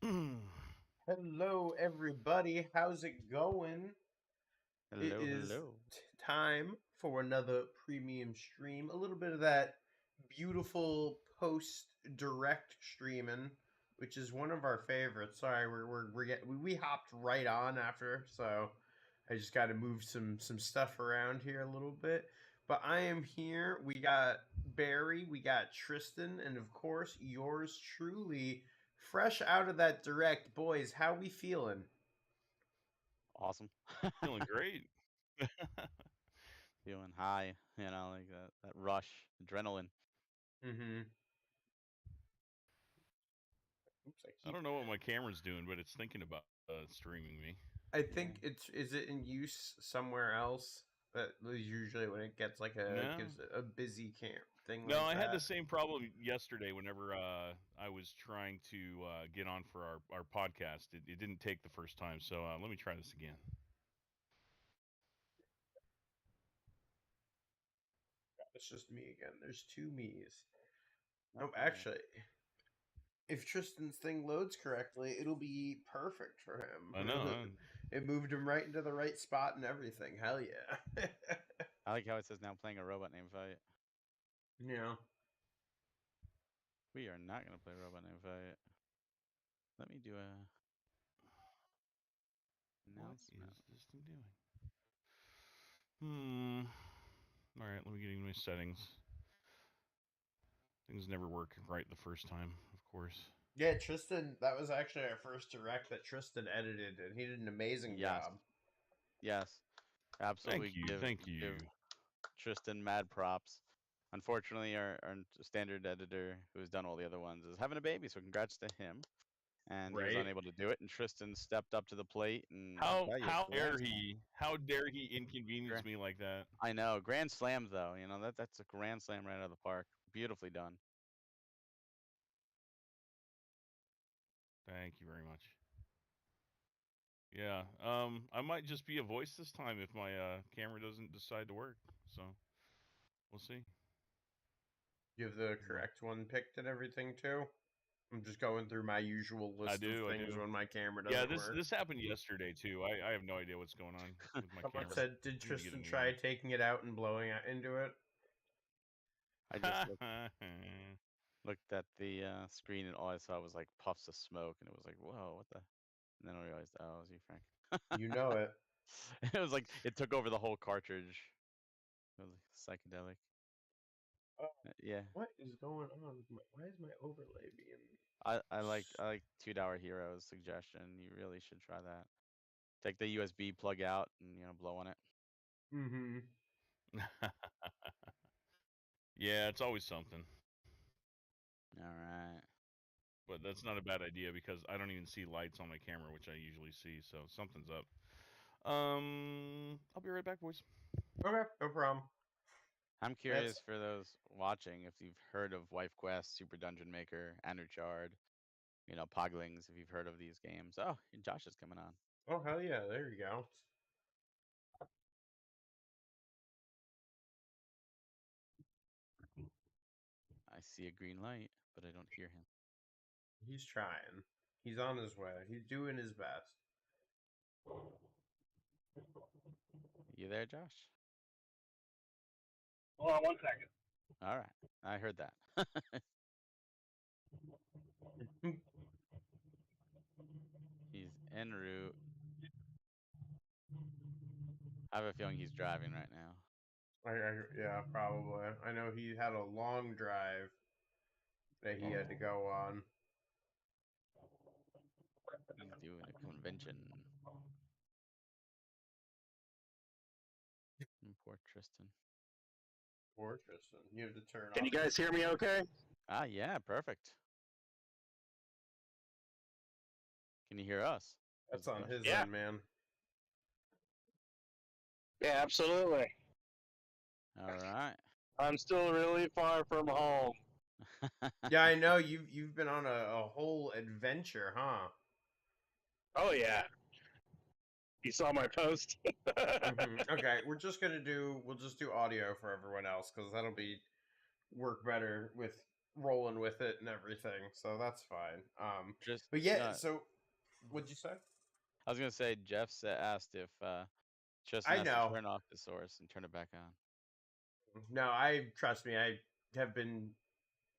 Hello, everybody. How's it going? It Hello, is hello. time for another premium stream. A little bit of that beautiful post direct streaming, which is one of our favorites. Sorry, we hopped right on after, so I just got to move some stuff around here a little bit. But I am here. We got Barry, we got Tristan, and of course yours truly, fresh out of that direct. Boys, how we feeling? Awesome. Feeling great. Feeling high, like that rush, adrenaline. Mm-hmm. Oops, I I keep. don't know what my camera's doing, but it's thinking about streaming me. I Yeah. think it's is it in use somewhere else? That is usually when it gets like No, gives a busy camp thing no, like I had the that. same problem yesterday. Whenever I was trying to get on for our podcast, it didn't take the first time. So let me try this again. It's just me again. There's two me's. Oh, Oh, there you go. actually, if Tristan's thing loads correctly, it'll be perfect for I him. know. It moved him right into the right spot and everything. Hell yeah. I like how it says now playing a robot named Fight. Yeah. We are not gonna play robot named Fight. Let me do a What announcement. is this thing doing? Hmm. All right, let me get into my settings. Things never work right the first time, of course. Yeah, Tristan, that was actually our first direct that Tristan edited, and he did an amazing Yes, job. yes, absolutely. Thank you, thank Give you. Tristan mad props. Unfortunately, our standard editor, who's done all the other ones, is having a baby, so congrats to him. And he was Right? unable to do it, and Tristan stepped up to the plate, and I How tell you, how grand dare slam. he? How dare he inconvenience Gra- me like that? I know, grand slam though. That's a grand slam right out of the park. Beautifully done. Thank you very much. Yeah. I might just be a voice this time if my camera doesn't decide to work. So we'll see. You have the But correct one picked and everything too? I'm just going through my usual I list of do, I things do. when my camera Yeah, doesn't this work. this happened yesterday too. I have no idea what's going on with my Someone camera. said, did I need to get a Tristan new try one. taking it out and blowing into it? I just looked at the screen, and all I saw was like puffs of smoke, and it was like, whoa, what the? And then I realized, oh, it was you, Frank. You know it. It was like it took over the whole cartridge. It was like psychedelic. Oh, Yeah, what is going on? Why is my overlay being. I like 2 Hour Hero's suggestion. You really should try that. Take the USB plug out and blow on it. Mm-hmm. Yeah, it's always something. All right. But that's not a bad idea because I don't even see lights on my camera, which I usually see. So something's up. I'll be right back, boys. Okay, no problem. I'm That's. curious for those watching if you've heard of Wife Quest, Super Dungeon Maker, Anuchard, Poglings, if you've heard of these games. Oh, and Josh is coming on. Oh, hell yeah, there you go. I see a green light, but I don't hear him. He's trying. He's on his way. He's doing his best. You there, Josh? Hold on one second. All right. I heard that. He's en route. I have a feeling he's driving right now. Yeah, probably. I know he had a long drive that he had to go on. He's doing a convention. Poor Tristan. Poor Tristan. You have to turn Can off you guys hear me okay? Ah, yeah, perfect. Can you hear us? That's on Josh? his Yeah. end, man. Yeah, absolutely. All right. I'm still really far from home. Yeah, I know you've been on a whole adventure, huh? Oh yeah. You saw my post? Okay, we'll just do audio for everyone else because that'll be work better with rolling with it and everything, so that's fine. Just But yeah, no, so what'd you say? I was gonna say Jeff asked if Tristan I has know. to turn off the source and turn it back on. No, trust me, I have been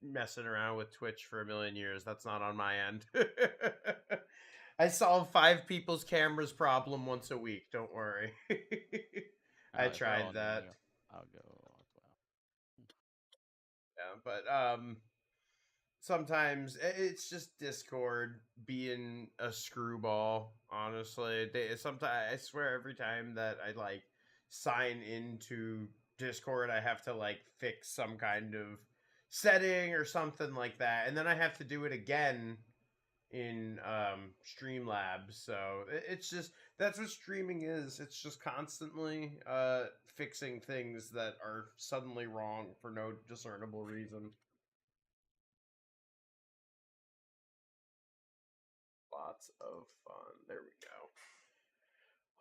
messing around with Twitch for a million years. That's not on my end. I solve 5 people's cameras problem once a week. Don't worry. I If they're all tried in that. there, I'll go as well. Yeah, but sometimes it's just Discord being a screwball. Honestly, sometimes I swear every time that I like sign into Discord, I have to like fix some kind of setting or something like that, and then I have to do it again in Streamlabs. So it's just that's what streaming is. It's just constantly fixing things that are suddenly wrong for no discernible reason. Lots of fun. There we go.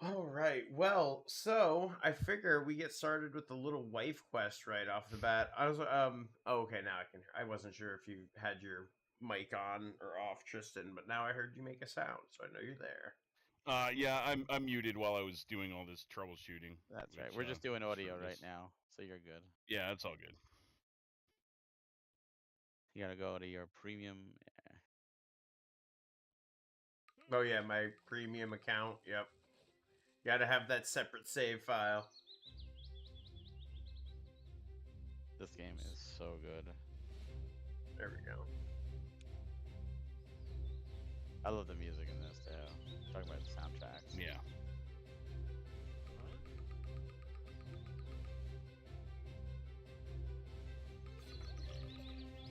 All right. Well, so I figure we get started with the little wife quest right off the bat. I was oh, okay, now I can. I wasn't sure if you had your mic on or off, Tristan, but now I heard you make a sound, so I know you're there. Yeah, I'm muted while I was doing all this troubleshooting. That's right. which, We're just doing audio for right this- now, so you're good. Yeah, that's all good. You gotta go to your premium. Oh yeah, my premium account. Yep. Got to have that separate save file. This game is so good. There we go. I love the music in this too. Talking about the soundtracks. Yeah.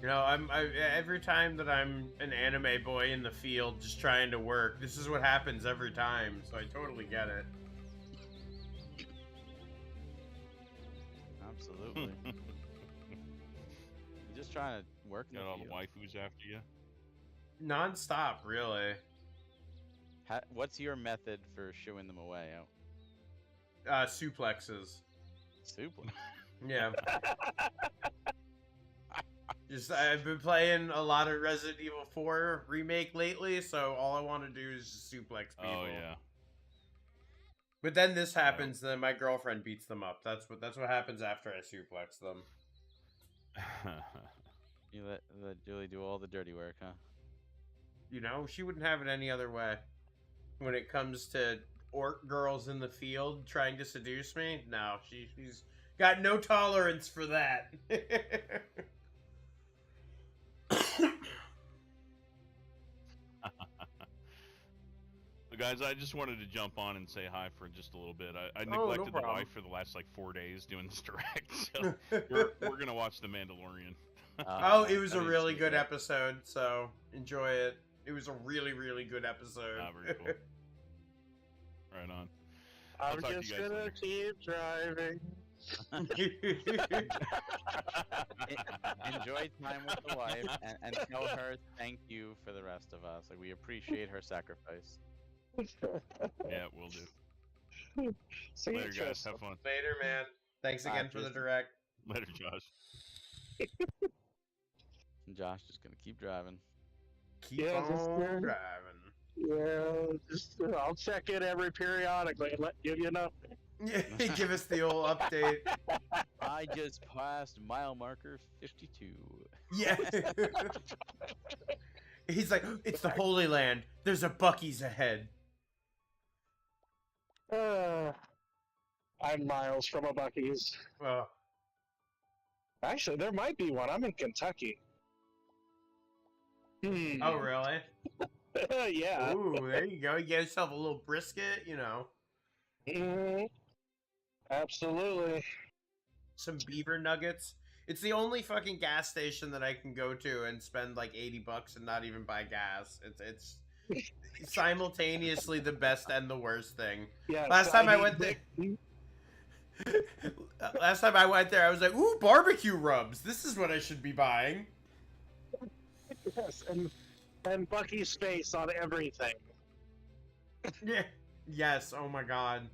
You know, every time that I'm an anime boy in the field just trying to work, this is what happens every time. So I totally get it. Absolutely. You're just trying to work in Got the all the field. waifus after you. Non-stop, really. What's your method for shooing them away? Suplexes. Super. Yeah. Just I've been playing a lot of Resident Evil 4 remake lately, so all I want to do is just suplex people. Oh yeah. But then this happens, then my girlfriend beats them up. That's what happens after I suplex them. You let Julie do all the dirty work, huh? You know, she wouldn't have it any other way. When it comes to orc girls in the field trying to seduce me, no, she's got no tolerance for that. Guys, I just wanted to jump on and say hi for just a little bit. I Oh, no neglected the problem. wife for the last like 4 days doing this direct, so we're gonna watch The Mandalorian. Oh, it was I a didn't really see good that. episode, so enjoy it. It was a really, really good episode. Ah, very cool. Right on. I'm talk to you just guys gonna later. keep driving. Enjoy time with the wife and tell her thank you for the rest of us. Like, we appreciate her sacrifice. Yeah, we'll do. See Later, you, guys. Tristan. Have fun. Later, man. Thanks Bye, again for the Tristan. direct. Later, Josh. And Josh just gonna keep driving. Keep Yeah, just, on driving. Yeah, just I'll check in every periodically and give you an update. Yeah, give us the old update. I just passed mile marker 52. Yeah. He's like, it's the Holy Land. There's a Bucky's ahead. I'm miles from a Buc-ee's. Oh, Actually, there might be one. I'm in Kentucky. oh really? Yeah. Ooh, there you go. You get yourself a little brisket, you know. Mhm. Absolutely. Some beaver nuggets. It's the only fucking gas station that I can go to and spend like $80 and not even buy gas. It's simultaneously the best and the worst thing. Yeah. Last time I went there, I was like, "Ooh, barbecue rubs. This is what I should be buying." Yes, and Bucky's face on everything. Yeah. Yes. Oh my god.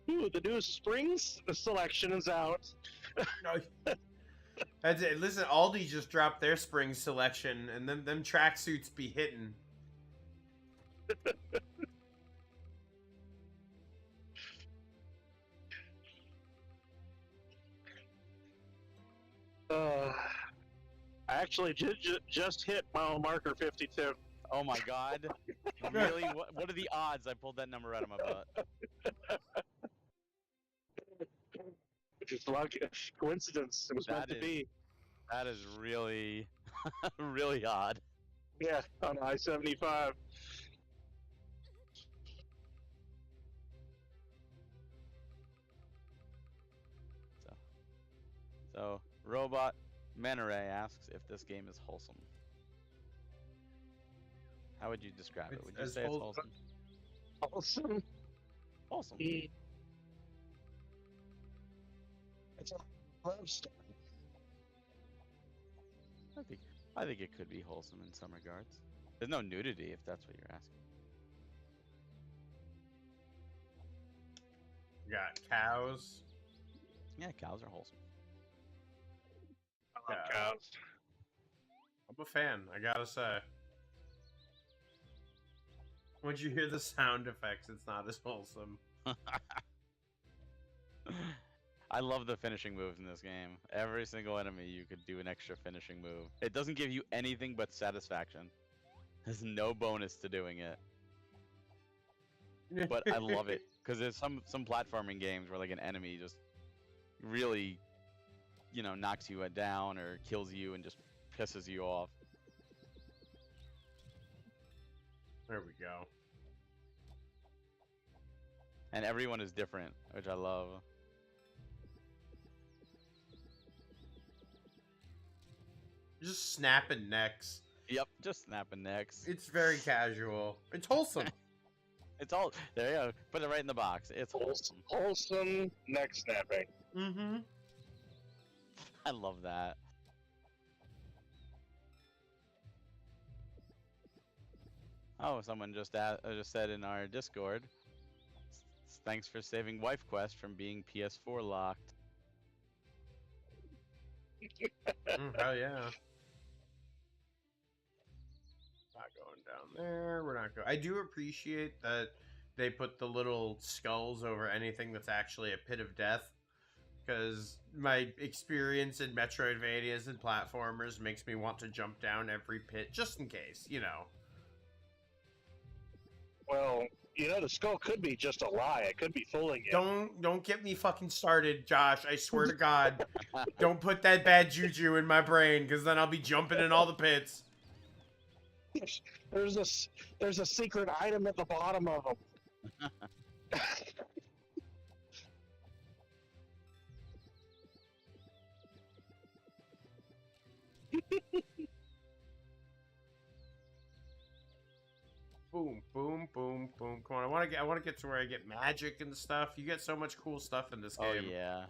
Ooh, the new Springs selection is out. That's it. Listen, Aldi just dropped their spring selection, and them tracksuits be hitting. I actually just hit mile marker 52. Oh my god. Really? What are the odds I pulled that number out of my butt? Just luck, coincidence. It was meant That to be. That is really, really odd. Yeah, on I-75. So, Robot Menere asks if this game is wholesome. How would you describe it? Would you As say it's whole- wholesome? Awesome. Wholesome. It's a love story. I think it could be wholesome in some regards. There's no nudity, if that's what you're asking. Got cows. Yeah, cows are wholesome. I love Yeah. cows. I'm a fan, I gotta say. Once you hear the sound effects, it's not as wholesome. I love the finishing moves in this game. Every single enemy, you could do an extra finishing move. It doesn't give you anything but satisfaction. There's no bonus to doing it. But I love it because there's some platforming games where like an enemy just really, knocks you down or kills you and just pisses you off. There we go. And everyone is different, which I love. Just snapping necks. Yep, just snapping necks. It's very casual. It's wholesome. It's all there. You go. Put it right in the box. It's wholesome. Wholesome neck snapping. Mm-hmm. I love that. Oh, someone just said in our Discord. Thanks for saving Wife Quest from being PS4 locked. Hell yeah. Not going down there. We're not going. I do appreciate that they put the little skulls over anything that's actually a pit of death. Because my experience in Metroidvanias and platformers makes me want to jump down every pit just in case, Well, the skull could be just a lie. It could be fooling you. Don't get me fucking started, Josh. I swear to God. Don't put that bad juju in my brain, because then I'll be jumping in all the pits. There's a secret item at the bottom of them. Boom, boom, boom, boom. Come on, I want to get to where I get magic and stuff. You get so much cool stuff in this game. Oh yeah.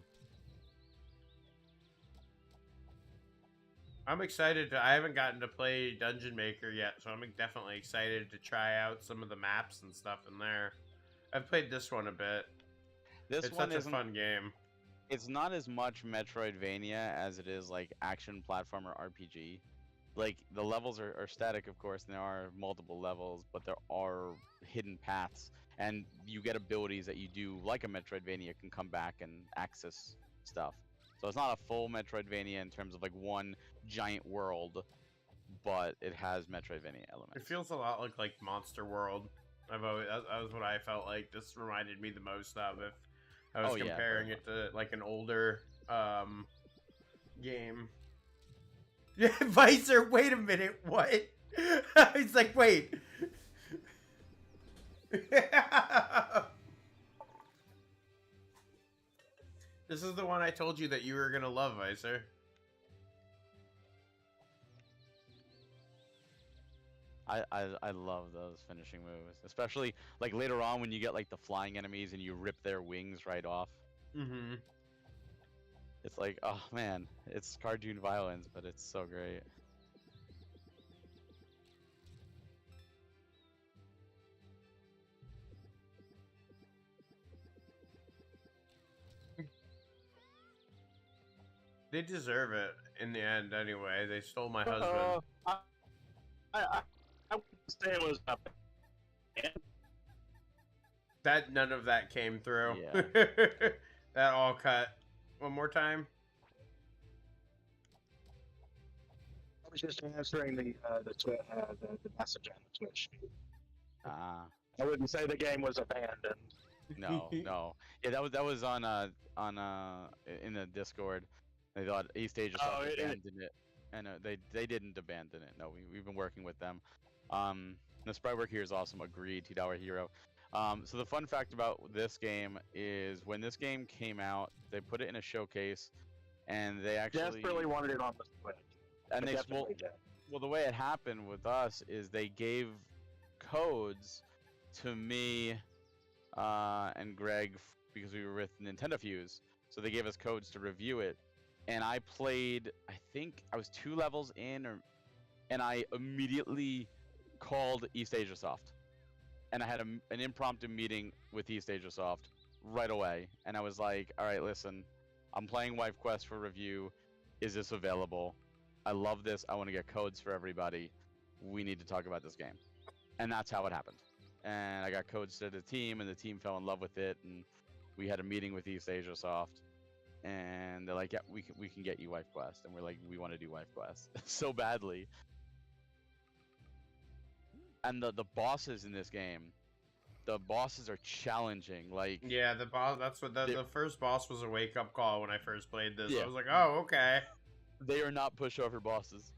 I'm excited I haven't gotten to play Dungeon Maker yet, so I'm definitely excited to try out some of the maps and stuff in there. I've played this one a bit. This It's one such a isn't. fun game. It's not as much Metroidvania as it is like action platformer RPG. Like the levels are static, of course, and there are multiple levels, but there are hidden paths, and you get abilities that you do like a Metroidvania can come back and access stuff. So it's not a full Metroidvania in terms of like one giant world, but it has Metroidvania elements. It feels a lot like Monster World. That was what I felt like. This reminded me the most of if I was Oh, yeah, comparing very it to like an older game. Yeah, Visor. Wait a minute. What? He's like, wait. This is the one I told you that you were gonna love, Visor. I love those finishing moves, especially like later on when you get like the flying enemies and you rip their wings right off. Mm-hmm. It's like, oh man, it's cartoon violence, but it's so great. They deserve it in the end, anyway. They stole my husband. I wouldn't say it was a ban. That none of that came through. Yeah. That all cut. One more time. I was just answering the message on the Twitch. Ah. I wouldn't say the game was abandoned. No, no. Yeah, that was on in the Discord. They thought East Asia Oh, abandoned it, and they didn't abandon it. No, we've been working with them. The sprite work here is awesome. Agreed, $2 hero. So the fun fact about this game is when this game came out, they put it in a showcase, and they actually Desperately wanted it on the Switch. and they well, Definitely did. well the way it happened with us is they gave codes to me and Greg because we were with Nintendo Fuse, so they gave us codes to review it, and I played. I think I was 2 levels in, and I immediately called East Asia Soft, and I had an impromptu meeting with East Asia Soft right away, and I was like, "All right, listen, I'm playing Wife Quest for review. Is this available? I love this. I want to get codes for everybody. We need to talk about this game," and that's how it happened. And I got codes to the team, and the team fell in love with it, and we had a meeting with East Asia Soft, and they're like, "Yeah, we can get you Wife Quest," and we're like, "We want to do Wife Quest so badly." And the bosses in this game, the bosses are challenging. Like, Yeah, the boss. That's what the first boss was a wake up call when I first played this. Yeah. I was like, oh, okay. they are not pushover bosses.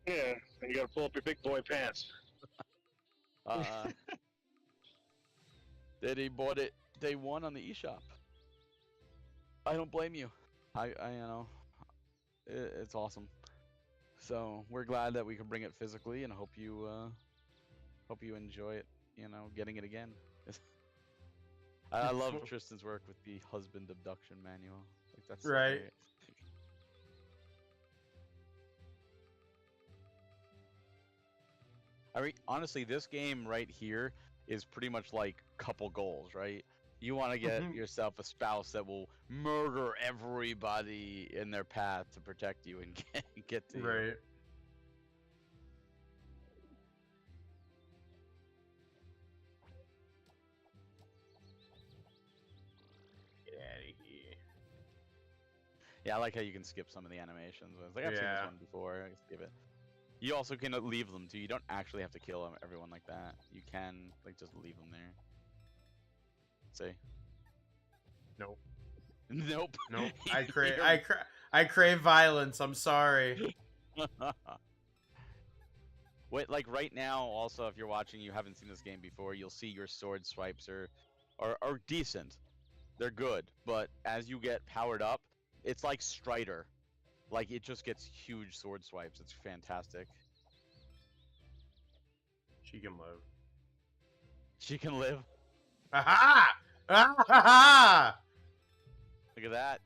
Yeah, and you gotta pull up your big boy pants. They bought it day one on the eShop. I don't blame you. I you know, it's awesome. So we're glad that we can bring it physically, and hope you enjoy it. You know, getting it again. I love Tristan's work with the husband abduction manual. Like, that's so Right. great. I mean, honestly, this game right here is pretty much like couple goals, right? You want to get yourself a spouse that will murder everybody in their path to protect you and get to you. Right. Get out of here. Yeah, I like how you can skip some of the animations. It's like, I've seen this Yeah. one before. I can skip it. You also can leave them too. You don't actually have to kill everyone like that. You can like just leave them there. See? Nope. Nope. Nope. I crave violence. I'm sorry. Wait, like right now, also, if you're watching, you haven't seen this game before, you'll see your sword swipes are decent. They're good, but as you get powered up, it's like Strider. Like, it just gets huge sword swipes. It's fantastic. She can live. She can live. Aha! Ah! Look at that.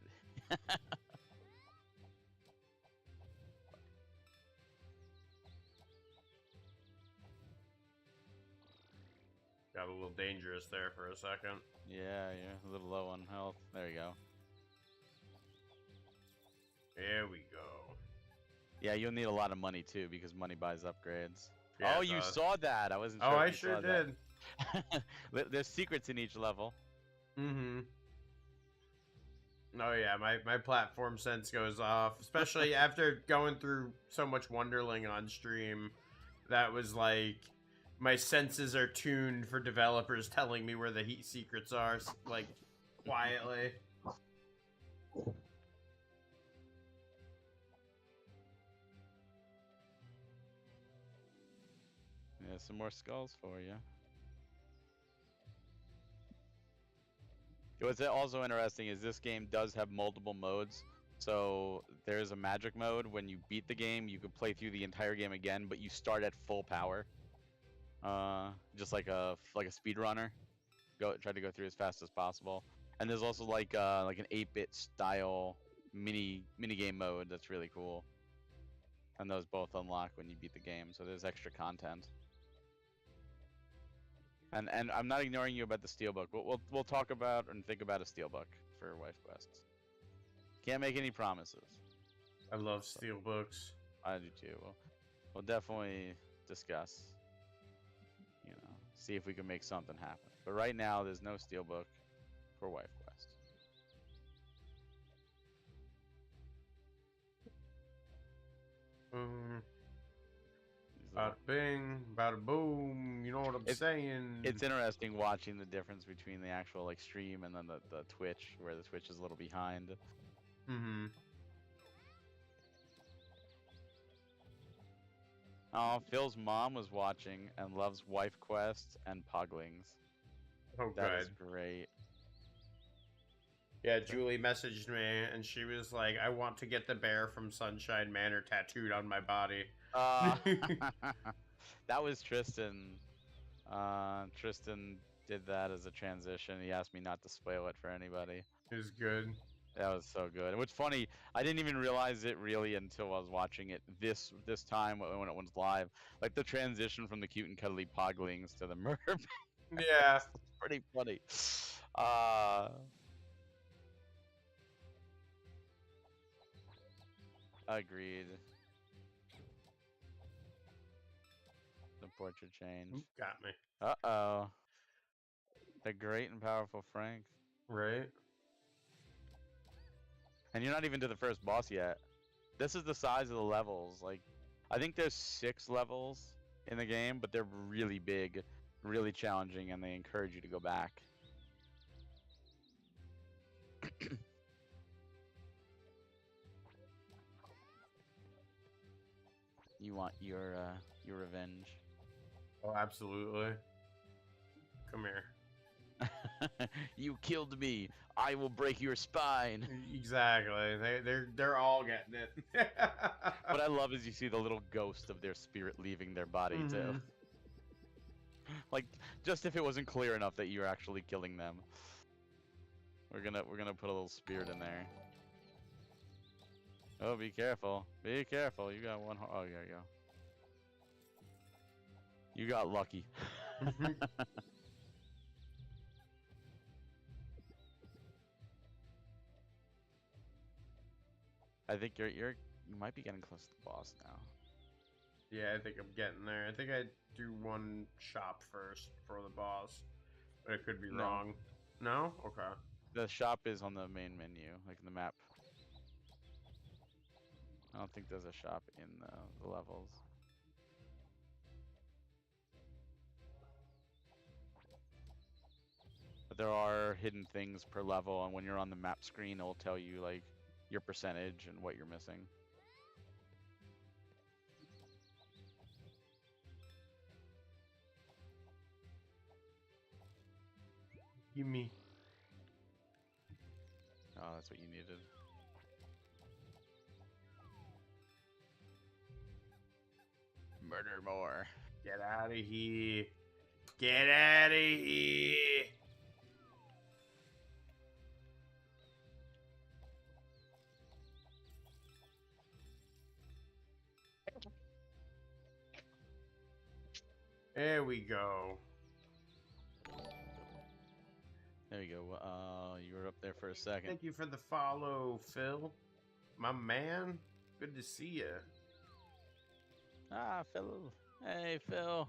Got a little dangerous there for a second. Yeah, you're a little low on health. There you go. There we go. Yeah, you'll need a lot of money too, because money buys upgrades. Yeah, oh, it you does. saw that. I wasn't sure Oh, if I you sure saw that. did. There's secrets in each level. Mm-hmm. Oh yeah, my platform sense goes off, especially after going through so much Wonderling on stream. That was like, my senses are tuned for developers telling me where the heat secrets are, like, quietly. Yeah, some more skulls for you. What's also interesting is this game does have multiple modes. So there's a magic mode. When you beat the game, you can play through the entire game again, but you start at full power. Just like a speedrunner. Try to go through as fast as possible. And there's also like an 8-bit style mini game mode that's really cool. And those both unlock when you beat the game, so there's extra content. And I'm not ignoring you about the Steelbook. We'll talk about and think about a Steelbook for Wife Quest. Can't make any promises. I love steelbooks. I do too. We'll definitely discuss. You know, see if we can make something happen. But right now, there's no steelbook for Wife Quest. These Bada little- bing, bada boom. You know what I'm saying? It's interesting watching the difference between the actual like stream and then the Twitch, where the Twitch is a little behind. Mm-hmm. Oh, Phil's mom was watching and loves Wife Quest and Puglings. Oh, That is good. great. Yeah, Julie messaged me and she was like, "I want to get the bear from Sunshine Manor tattooed on my body." That was Tristan. Tristan did that as a transition. He asked me not to spoil it for anybody. It was good. That was so good. And what's funny, I didn't even realize it really until I was watching it this time when it was live. Like the transition from the cute and cuddly Poglings to the murder. Yeah. Pretty funny. Agreed. The portrait change. Oop, got me. Uh-oh. The great and powerful Frank. Right? And you're not even to the first boss yet. This is the size of the levels. Like, I think there's 6 levels in the game, but they're really big, really challenging, and they encourage you to go back. You want your revenge. Oh, absolutely. Come here. You killed me. I will break your spine. Exactly. They're all getting it. What I love is you see the little ghost of their spirit leaving their body too. Mhm. Like, just if it wasn't clear enough that you're actually killing them. We're gonna put a little spirit in there. Oh, be careful. Be careful. You got one. Oh, there you go. You got lucky. Mhm. I think you might be getting close to the boss now. Yeah, I think I'm getting there. I think I do one shop first for the boss, but I could be No. wrong. No? Okay. The shop is on the main menu, like in the map. I don't think there's a shop in the levels. But there are hidden things per level, and when you're on the map screen, it'll tell you like your percentage and what you're missing. Give me. Oh, that's what you needed. Murder more. Get out of here. Get out of here. There we go. There you go. You were up there for a second. Thank you for the follow, Phil. My man. Good to see you. Ah, Phil. Hey, Phil.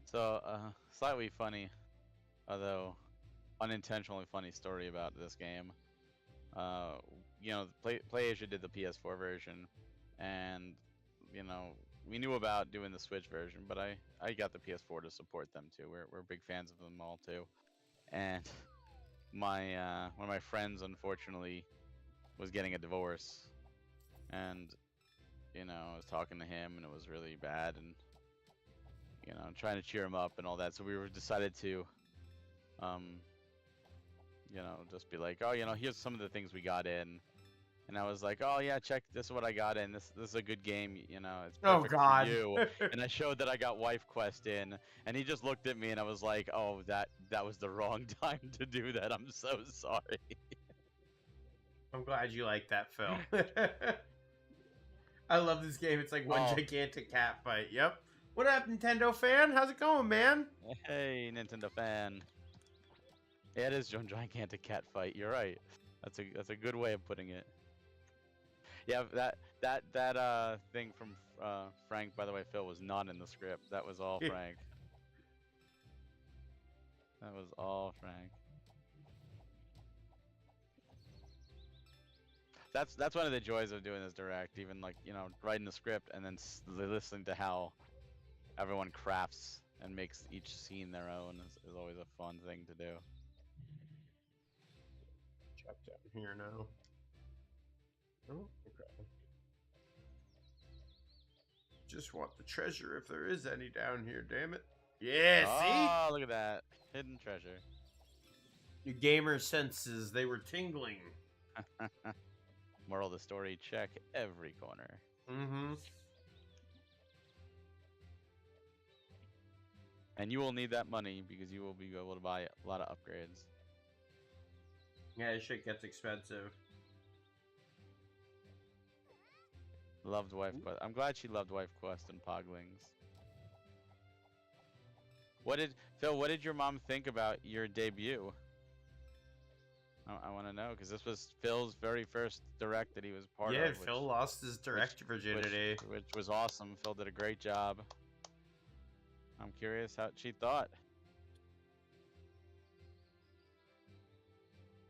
So, slightly funny, although unintentionally funny story about this game. You know, PlayAsia did the PS4 version, and you know, we knew about doing the Switch version, but I got the PS4 to support them too. We're big fans of them all too, and my one of my friends unfortunately was getting a divorce, and you know, I was talking to him, and it was really bad, and you know, trying to cheer him up and all that. So we decided to, you know, just be like, oh, you know, here's some of the things we got in. And I was like, oh yeah, check this is what I got in. This is a good game, you know, it's Oh, perfect God. for you. And I showed that I got Wife Quest in, and he just looked at me and I was like, oh, that was the wrong time to do that. I'm so sorry. I'm glad you like that, Phil. I love this game. It's like one Oh. gigantic cat fight. Yep. What up, Nintendo fan? How's it going, man? Hey, Nintendo fan. Yeah, it is John Gigantic cat fight. You're right. That's a good way of putting it. Yeah, that thing from Frank, by the way, Phil, was not in the script. That was all Frank. That was all Frank. That's one of the joys of doing this direct. Even like writing the script and then listening to how everyone crafts and makes each scene their own is always a fun thing to do. Check down here now. Oh, okay. Just want the treasure if there is any down here, damn it. Yeah, Oh, look at that. Hidden treasure. see? Your gamer senses, they were tingling. Moral of the story, check every corner. Mm-hmm. And you will need that money because you will be able to buy a lot of upgrades. Yeah, this shit gets expensive. Loved Wife Quest. I'm glad she loved Wife Quest and Poglings. Phil, what did your mom think about your debut? I want to know, because this was Phil's very first direct that he was part of. Yeah, Phil lost his direct virginity. Which was awesome. Phil did a great job. I'm curious how she thought.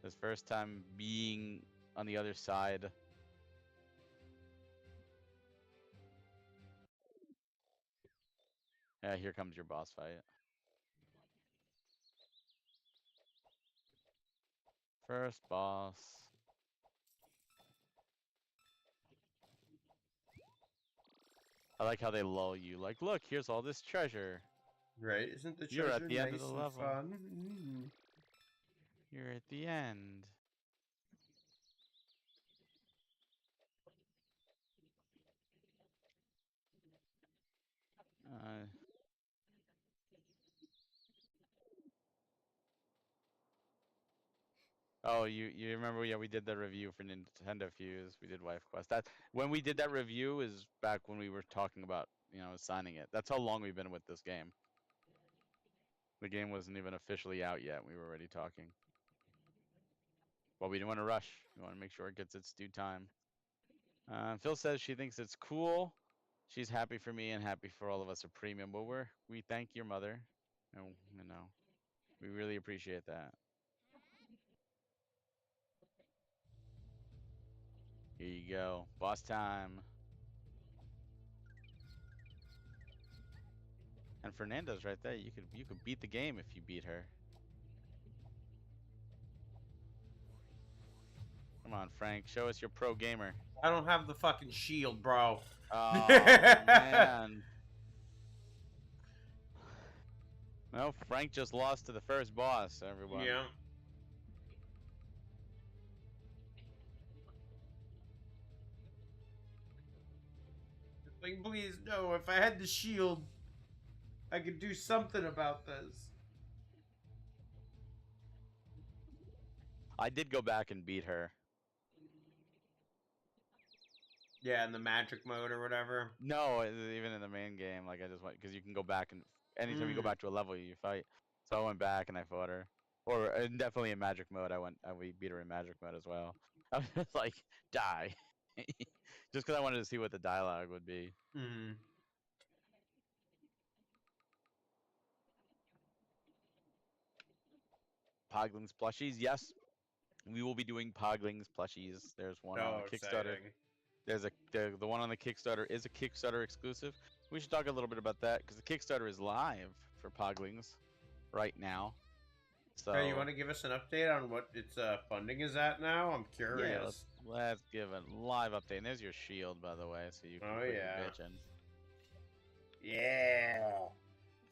His first time being on the other side. Yeah, here comes your boss fight. First boss. I like how they lull you. Like, look, here's all this treasure. Right? Isn't the You're treasure at the end of nice the and level. fun? Mm. You're at the end. Oh, you remember? Yeah, we did the review for Nintendo Fuse. We did Wife Quest. That when we did that review is back when we were talking about signing it. That's how long we've been with this game. The game wasn't even officially out yet. We were already talking. Well, we didn't want to rush. We want to make sure it gets its due time. Phil says she thinks it's cool. She's happy for me and happy for all of us at Premium. But we thank your mother, and we really appreciate that. Here you go, boss time. And Fernando's right there. You could beat the game if you beat her. Come on, Frank, show us your pro gamer. I don't have the fucking shield, bro. Oh man. Well, Frank just lost to the first boss, everyone. Yeah. Like, please, no. If I had the shield, I could do something about this. I did go back and beat her. Yeah, in the magic mode or whatever. No, even in the main game, like I just went because you can go back and anytime you go back to a level, you fight. So I went back and I fought her, or definitely in magic mode. We beat her in magic mode as well. I was just like, die, just because I wanted to see what the dialogue would be. Hmm. Poglings plushies, yes, we will be doing Poglings plushies. There's one on the Kickstarter. Exciting. There's the one on the Kickstarter is a Kickstarter exclusive. We should talk a little bit about that because the Kickstarter is live for Poglings right now. So Hey, you want to give us an update on what its funding is at now? I'm curious. yeah, let's give a live update. And there's your shield, by the way, so you can Oh, quit yeah. bitching. Yeah.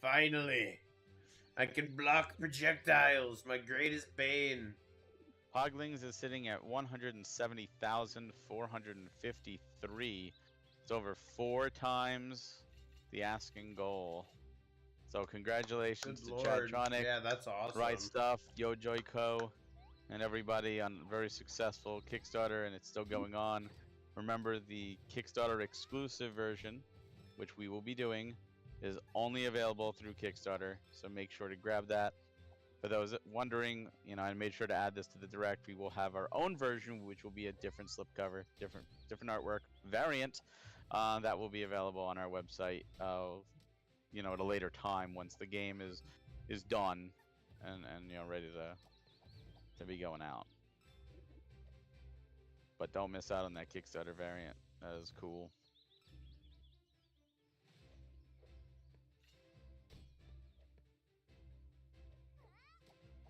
Finally. I can block projectiles, my greatest bane. Poglings is sitting at 170,453. It's over 4 times the asking goal. So congratulations Good to Lord. Chadtronic, Yeah, that's awesome. Right Stuff, YoJoyCo, and everybody on a very successful Kickstarter, and it's still going on. Remember, the Kickstarter exclusive version, which we will be doing, is only available through Kickstarter, so make sure to grab that. For those wondering, you know, I made sure to add this to the direct. We will have our own version, which will be a different slipcover, different artwork variant, that will be available on our website. You know, at a later time once the game is done, and you know, ready to be going out. But don't miss out on that Kickstarter variant. That is cool.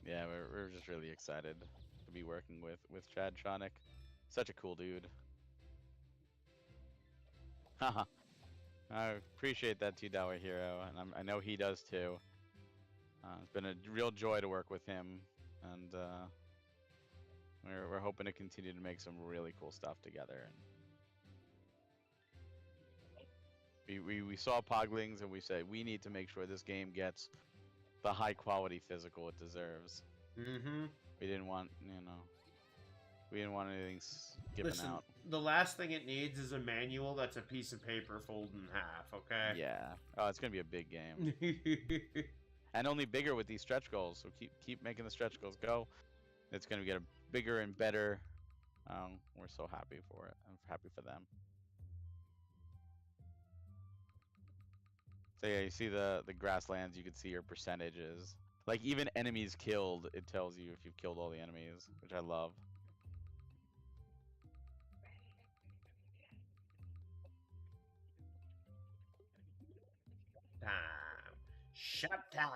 Yeah, we're just really excited to be working with Chad Tronic. Such a cool dude. Haha. I appreciate that $2 hero, and I know he does too. It's been a real joy to work with him, and we're hoping to continue to make some really cool stuff together. And we saw Poglings, and we said we need to make sure this game gets the high quality physical it deserves. Mm-hmm. We didn't want, we didn't want anything given Listen, out. the last thing it needs is a manual that's a piece of paper folded in half, okay? Yeah. Oh, it's gonna be a big game, and only bigger with these stretch goals. So keep making the stretch goals go. It's gonna get bigger and better. We're so happy for it. I'm happy for them. So yeah, you see the grasslands. You can see your percentages. Like even enemies killed, it tells you if you've killed all the enemies, which I love. Time. Shut down.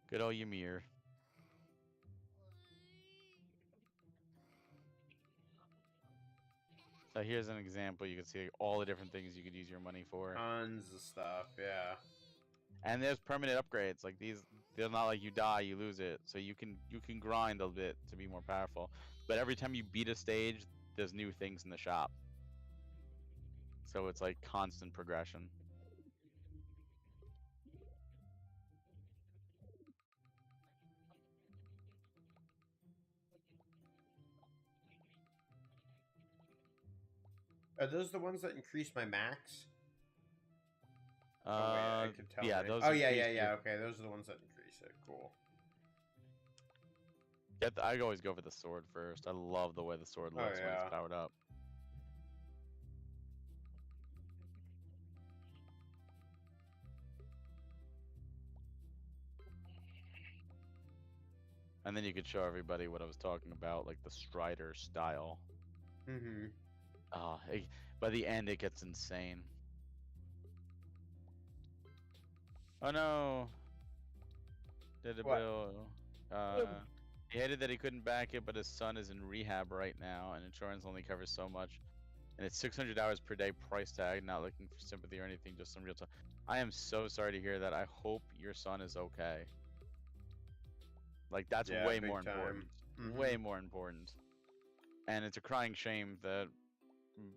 Good old Ymir. So here's an example. You can see all the different things you could use your money for. Tons of stuff, yeah. And there's permanent upgrades. Like these, they're not like you die, you lose it. So you can grind a bit to be more powerful. But every time you beat a stage, there's new things in the shop. So it's like constant progression. Are those the ones that increase my max? Oh, wait, I could tell Yeah, me. those. Oh, yeah, increase yeah, your- yeah. Okay, those are the ones that increase it. Cool. I always go for the sword first. I love the way the sword Oh, looks when yeah. it's powered up. And then you could show everybody what I was talking about, like the Strider style. Mm-hmm. By the end, it gets insane. Oh no! Did a What? bill. He hated that he couldn't back it, but his son is in rehab right now, and insurance only covers so much. And it's $600 per day price tag. Not looking for sympathy or anything, just some real talk. I am so sorry to hear that. I hope your son is okay. Like that's Yeah, way big more time. important. Mhm. Way more important. And it's a crying shame that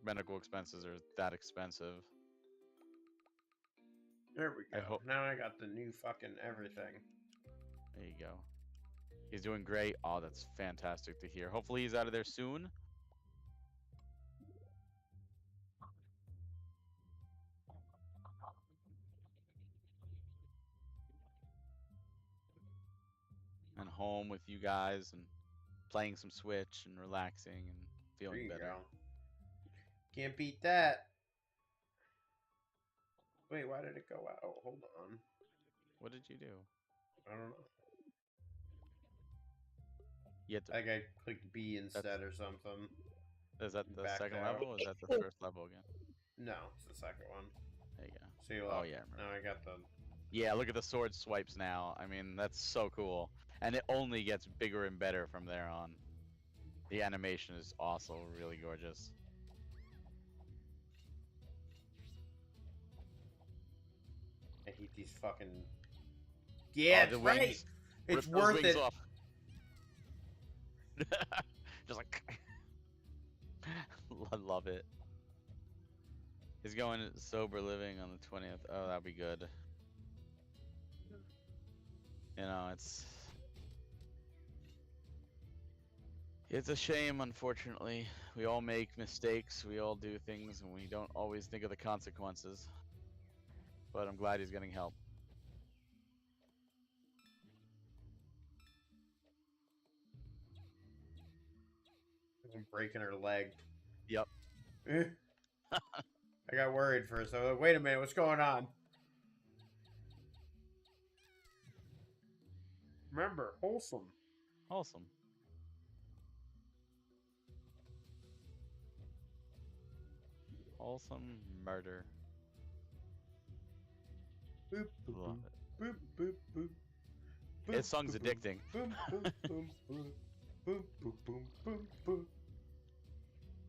medical expenses are that expensive. There we I go. hope- Now I got the new fucking everything. There you go. He's doing great. Oh, that's fantastic to hear. Hopefully he's out of there soon. And home with you guys and playing some Switch and relaxing and There feeling you better. go. Can't beat that. Wait, why did it go out? Oh, hold on. What did you do? I don't know. You had to, I think I clicked B instead or something. is that the backed second out. level or is that the first level again? No, it's the second one. There you go. See, Oh, look. yeah, I Now I got the. Yeah, look at the sword swipes now. I mean, that's so cool. And it only gets bigger and better from there on. The animation is also really gorgeous. I hate these fucking. Yeah, the that's right. wings. It's Rip those worth wings it. off. Just like. I love it. He's going sober living on the 20th. Oh, that'd be good. You know, it's a shame, unfortunately. We all make mistakes, we all do things, and we don't always think of the consequences. but I'm glad he's getting help. I'm breaking her leg. Yep. I got worried first. I was like, wait a minute, what's going on? Remember, wholesome. Awesome. Wholesome murder. Boop, boop, Love boop, it. boop, boop, boop. This song's boop, addicting. Boom, boom, boom, boom, boom, boom, boom, boom, boom.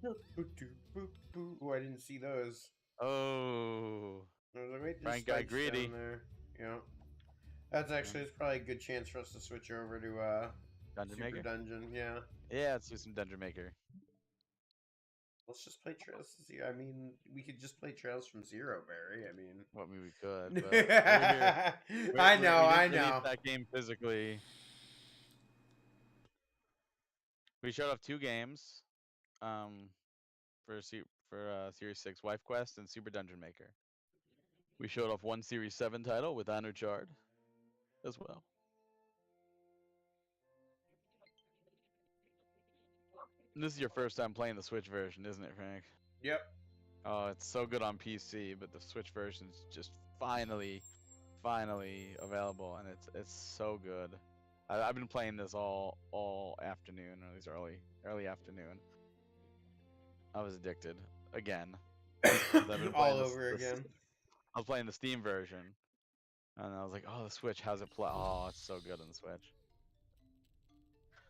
Boop, boop, boop, boop, boop. Oh, I didn't see those. Oh. I was like, wait, there's Frank got spikes greedy. down there. Yeah. That's actually, it's probably a good chance for us to switch over to Dungeon Super Maker? Dungeon. Yeah. Yeah, let's do some Dungeon Maker. Let's just play Trails to Zero. I mean, we could just play Trails from Zero, Barry. I mean, Well, I mean, we could, but we're here. I know, I we didn't know. release that game physically. We showed off 2 games, for Series 6 Wife Quest and Super Dungeon Maker. We showed off 1 Series 7 title with Anuchard as well. And this is your first time playing the Switch version, isn't it, Frank? Yep. Oh, it's so good on PC, but the Switch version's just finally available, and it's so good. I've been playing this all afternoon, or at least early afternoon. I was addicted again. I've been All playing over again. I was playing the Steam version, and I was like, "Oh, the Switch, how's it play? Oh, it's so good on the Switch."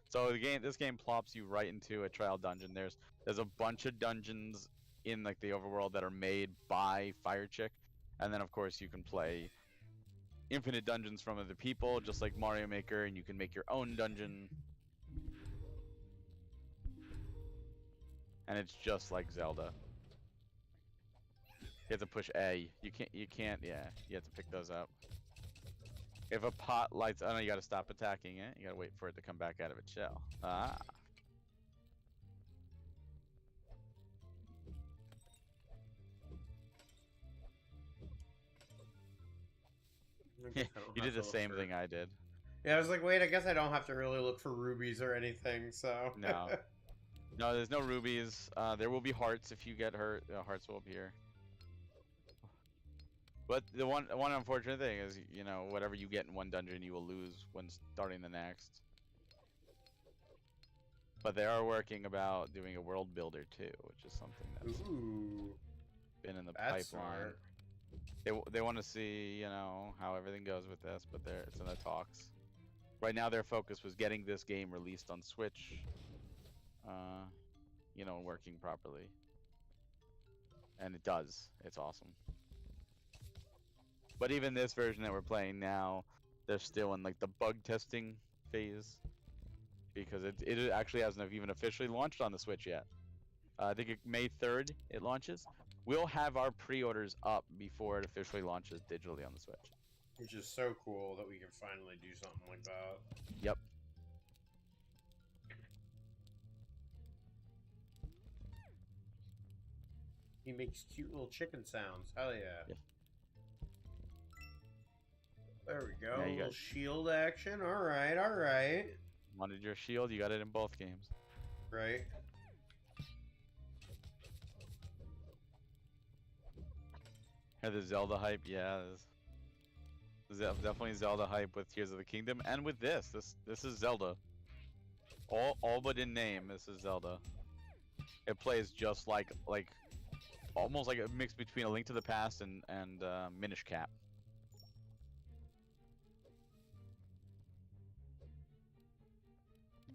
So this game plops you right into a trial dungeon. There's a bunch of dungeons in like the overworld that are made by Firechick, and then of course you can play infinite dungeons from other people, just like Mario Maker, and you can make your own dungeon. And it's just like Zelda. You have to push A. You can't, yeah, you have to pick those up. If a pot lights, oh no, you gotta stop attacking it. You gotta wait for it to come back out of its shell. Ah. You did the same thing I did. Yeah, I was like, wait, I guess I don't have to really look for rubies or anything, so. No. No, there's no rubies. There will be hearts if you get hurt. Hearts will appear. But the one unfortunate thing is, you know, whatever you get in one dungeon, you will lose when starting the next. But they are working about doing a world builder too, which is something that's been in the That's pipeline. smart. They want to see, you know, how everything goes with this, but it's in the talks. Right now, their focus was getting this game released on Switch, you know, working properly, and it does. It's awesome. But even this version that we're playing now, they're still in like the bug testing phase, because it actually hasn't even officially launched on the Switch yet. I think May 3rd it launches. We'll have our pre-orders up before it officially launches digitally on the Switch. Which is so cool that we can finally do something like that. Yep. He makes cute little chicken sounds. Hell yeah. Yeah. There we go. Yeah, you little got- shield action. Alright, alright. Wanted your shield, you got it in both games. Right. Had the Zelda hype, yeah. There's definitely Zelda hype with Tears of the Kingdom, and with this is Zelda. All but in name, this is Zelda. It plays just like almost like a mix between A Link to the Past and Minish Cap.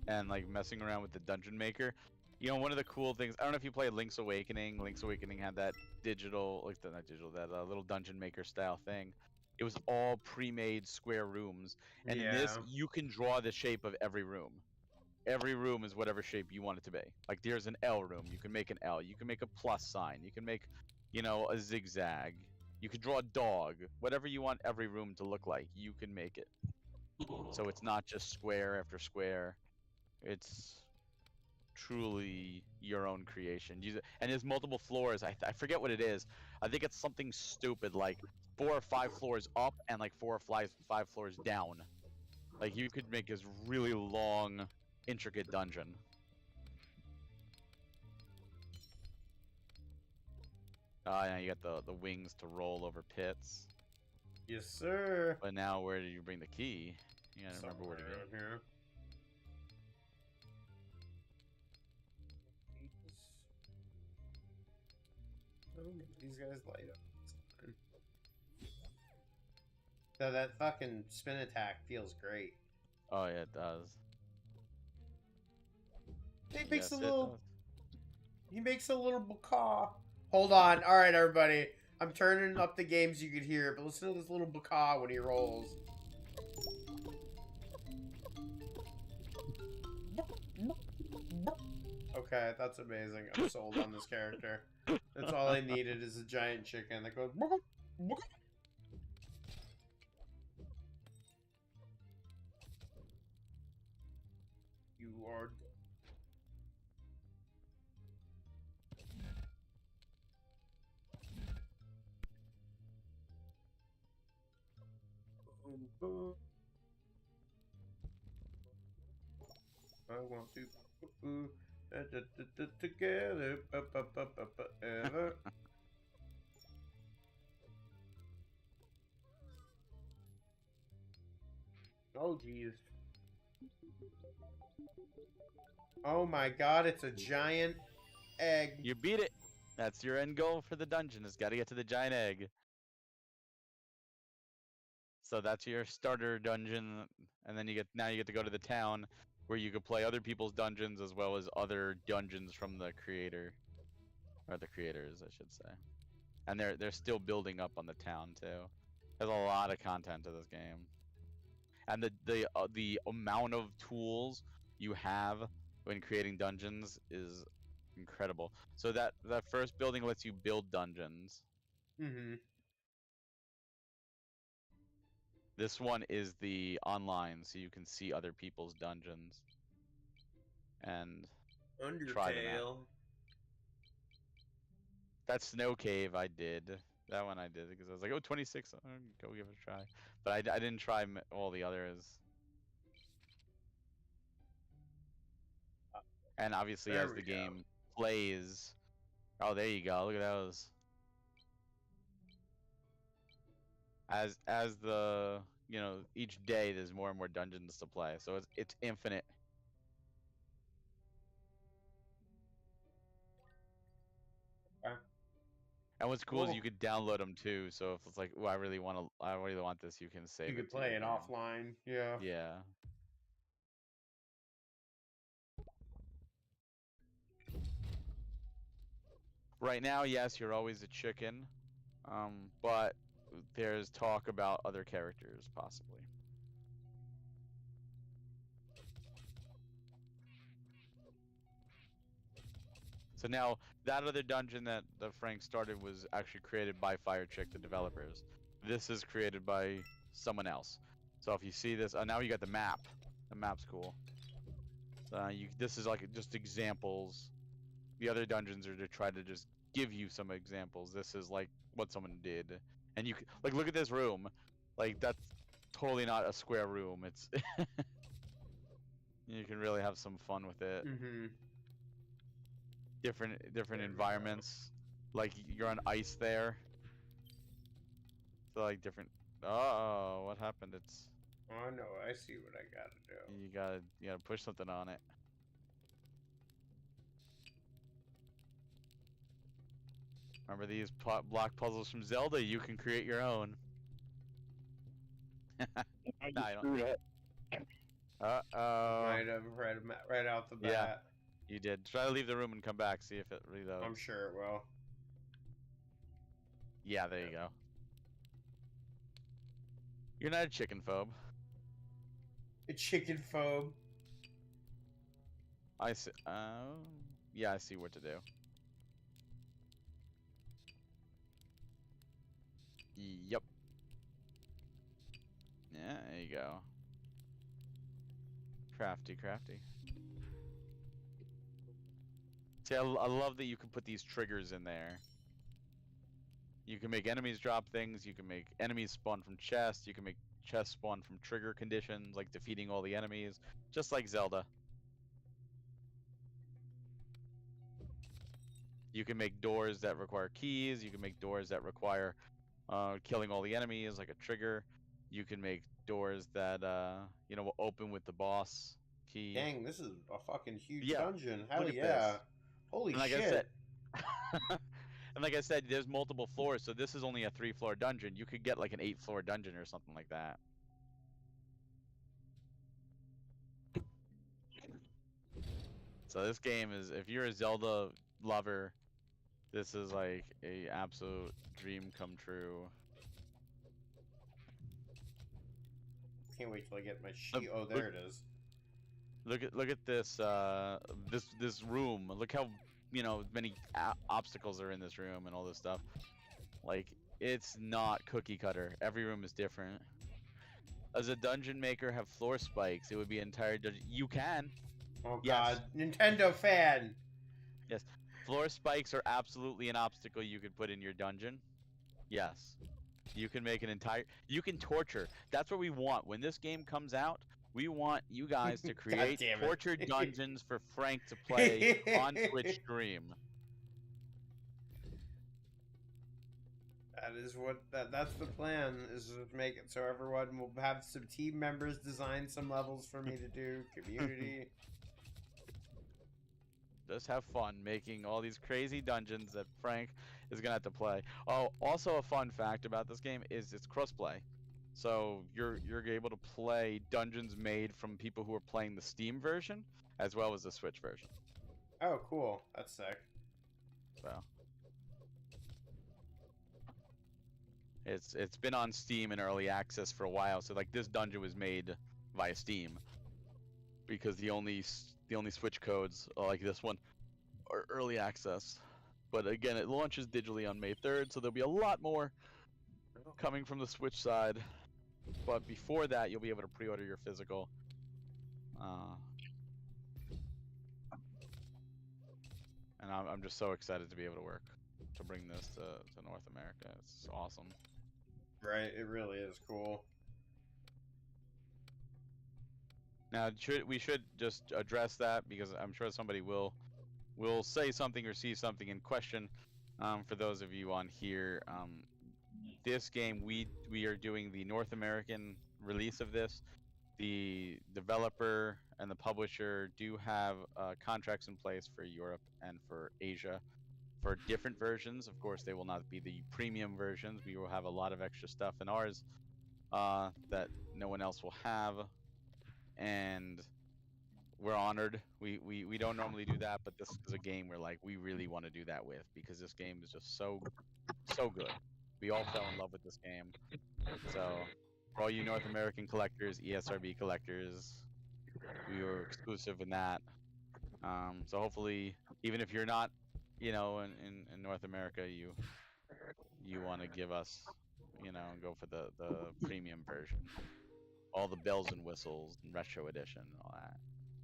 And like messing around with the Dungeon Maker. You know, one of the cool things, I don't know if you played Link's Awakening. Link's Awakening had that digital, that little Dungeon Maker style thing. It was all pre-made square rooms. And in this, you can draw the shape of every room. Every room is whatever shape you want it to be. Like there's an L room, you can make an L. You can make a plus sign. You can make, you know, a zigzag. You can draw a dog. Whatever you want every room to look like, you can make it. So it's not just square after square. It's truly your own creation. And there's multiple floors. I forget what it is. I think it's something stupid like 4 or 5 floors up and like 4 or 5 floors down. Like you could make this really long, intricate dungeon. Yeah, you got the wings to roll over pits. Yes, sir. But now, where did you bring the key? You gotta remember where to Somewhere go. around here. Oh, these guys light up. It's fine. So that fucking spin attack feels great. Oh yeah, it does. He makes Yes, a it little. does. He makes a little bacaw. Hold on. All right, everybody. I'm turning up the games you could hear, but listen to this little bacaw when he rolls. Okay, that's amazing. I'm sold on this character. That's all I needed is a giant chicken that goes. You are. I want to together ever. Oh jeez. Oh my god, it's a giant egg. You beat it. That's your end goal for the dungeon. Is got to get to the giant egg. So that's your starter dungeon, and then you get to go to the town, where you can play other people's dungeons as well as other dungeons from the creator, or the creators, I should say. And they're still building up on the town too. There's a lot of content to this game, and the amount of tools you have when creating dungeons is incredible. So that first building lets you build dungeons. Mm-hmm. This one is the online, so you can see other people's dungeons and try them out. Undertale. That snow cave I did. That one I did because I was like, oh, 26, go give it a try. But I didn't try all the others. And obviously, There as we the go. game plays, oh, there you go. Look at those. As the each day there's more and more dungeons to play, so it's infinite. Okay. And what's cool is Cool. you could download them too. So if it's like, oh, I really want this, you can save You it. could to play your it game. offline. Yeah. Yeah. Right now, yes, you're always a chicken, but there's talk about other characters possibly. So now that other dungeon that Frank started was actually created by Firechick, the developers. This is created by someone else. So if you see this, now you got the map. The map's cool. So this is like just examples. The other dungeons are to try to just give you some examples. This is like what someone did, and you like look at this room. Like that's totally not a square room. It's you can really have some fun with it. Mm-hmm. Different There we go. environments. Like you're on ice there. So like different. Oh, what happened? It's Oh no, I see what I gotta do. you gotta push something on it. Remember these block puzzles from Zelda? You can create your own. I No, I don't. screwed up. Uh-oh. Right out the bat. Yeah. You did. Try to leave the room and come back, see if it reloads. I'm sure it will. Yeah, there you go. You're not a chicken phobe. A chicken phobe. I see. Yeah, I see what to do. Yep. Yeah, there you go. Crafty, crafty. See, I love that you can put these triggers in there. You can make enemies drop things. You can make enemies spawn from chests. You can make chests spawn from trigger conditions, like defeating all the enemies, just like Zelda. You can make doors that require keys. You can make doors that require killing all the enemies, like a trigger. You can make doors that you know, will open with the boss key. Dang, this is a fucking huge Yeah, dungeon. Hell look at yeah. this. Holy And like shit. I said, and like I said, there's multiple floors, so this is only a 3-floor dungeon. You could get like an 8-floor dungeon or something like that. So this game is, if you're a Zelda lover, this is like a absolute dream come true. Can't wait till I get my sheet. Oh, there it is. Look at this this room. Look how, you know, many obstacles are in this room and all this stuff. Like, it's not cookie cutter. Every room is different. As a dungeon maker, have floor spikes. It would be entire dungeon. You can. Oh Yes. god, Nintendo fan. Yes. Floor spikes are absolutely an obstacle you could put in your dungeon. Yes. You can make an entire... You can torture. That's what we want. When this game comes out, we want you guys to create damn it. torture dungeons for Frank to play on Twitch stream. That is what that's the plan, is to make it so everyone will have some team members design some levels for me to do, community. Just have fun making all these crazy dungeons that Frank is gonna have to play. Oh, also a fun fact about this game is it's crossplay. So you're able to play dungeons made from people who are playing the Steam version as well as the Switch version. Oh, cool. That's sick. So it's been on Steam in early access for a while. So like, this dungeon was made via Steam because the only Switch codes like this one are early access. But again, it launches digitally on May 3rd, so there'll be a lot more coming from the Switch side. But before that, you'll be able to pre-order your physical. And I'm just so excited to be able to work to bring this to North America. It's awesome. Right, it really is cool. Now, we should just address that, because I'm sure somebody will say something or see something in question. For those of you on here, this game, we are doing the North American release of this. The developer and the publisher do have contracts in place for Europe and for Asia for different versions. Of course, they will not be the premium versions. We will have a lot of extra stuff in ours that no one else will have, and we're honored. We don't normally do that, but this is a game where, like, we really want to do that with, because this game is just so good. We all fell in love with this game. So for all you North American collectors, ESRB collectors, we were exclusive in that. So hopefully, even if you're not, you know, in North America, you want to give us, you know, and go for the premium version, all the bells and whistles and retro edition and all that,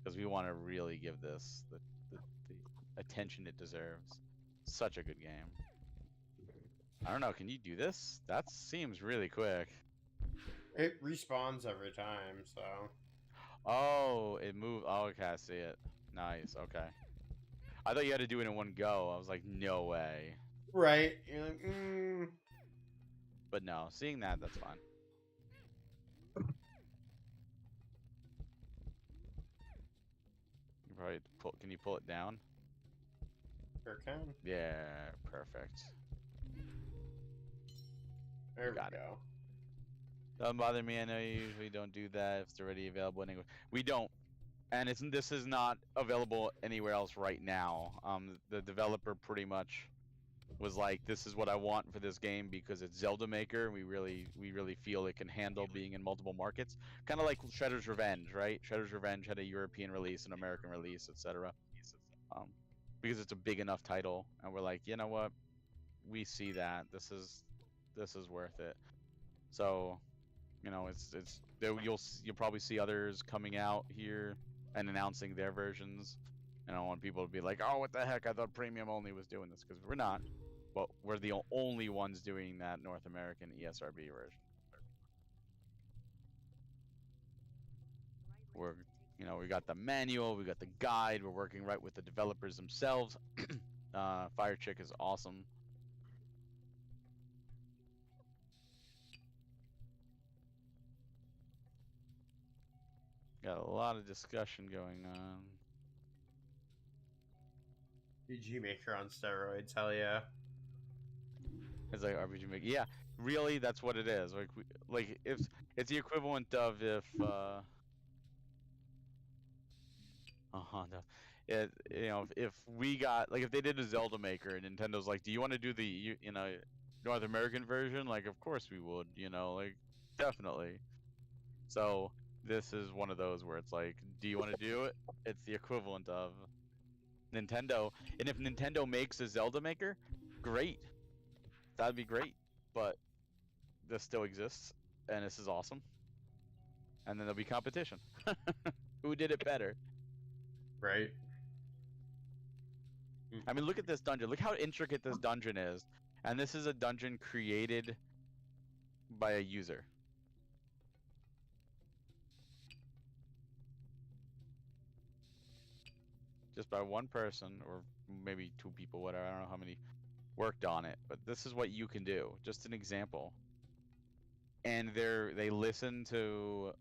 because we want to really give this the attention it deserves. Such a good game. I don't know, can you do this? That seems really quick. It respawns every time, so. Oh, it moved. Oh, okay, I see it. Nice, okay. I thought you had to do it in one go. I was like, no way. Right. You're like, But no, seeing that, that's fine. You probably can you pull it down? Sure can. Yeah, perfect. There we Got it. go. Doesn't bother me. I know you usually don't do that if it's already available anyway. We don't, and this is not available anywhere else right now. The developer pretty much was like, "This is what I want for this game because it's Zelda Maker. We really feel it can handle being in multiple markets, kind of like Shredder's Revenge, right? Shredder's Revenge had a European release, an American release, etc. Because it's a big enough title, and we're like, you know what? We see that this is worth it. So, you know, you'll probably see others coming out here and announcing their versions. And I don't want people to be like, oh, what the heck? I thought Premium only was doing this, because we're not. but we're the only ones doing that North American ESRB version. We're, we got the manual, we got the guide, we're working right with the developers themselves. Firechick is awesome. Got a lot of discussion going on. RPG Maker on steroids, hell yeah. It's like RPG Maker. Yeah, really, that's what it is. Like if it's the equivalent of if no. If we got, like, if they did a Zelda Maker and Nintendo's like, do you want to do the North American version? Like, of course we would, like, definitely. So this is one of those where it's like, do you want to do it? It's the equivalent of Nintendo. And if Nintendo makes a Zelda Maker, great. That'd be great. But this still exists, and this is awesome. And then there'll be competition. Who did it better? Right. I mean, look at this dungeon. Look how intricate this dungeon is. And this is a dungeon created by a user. Just by one person, or maybe two people, whatever. I don't know how many worked on it. But this is what you can do. Just an example. And they listen to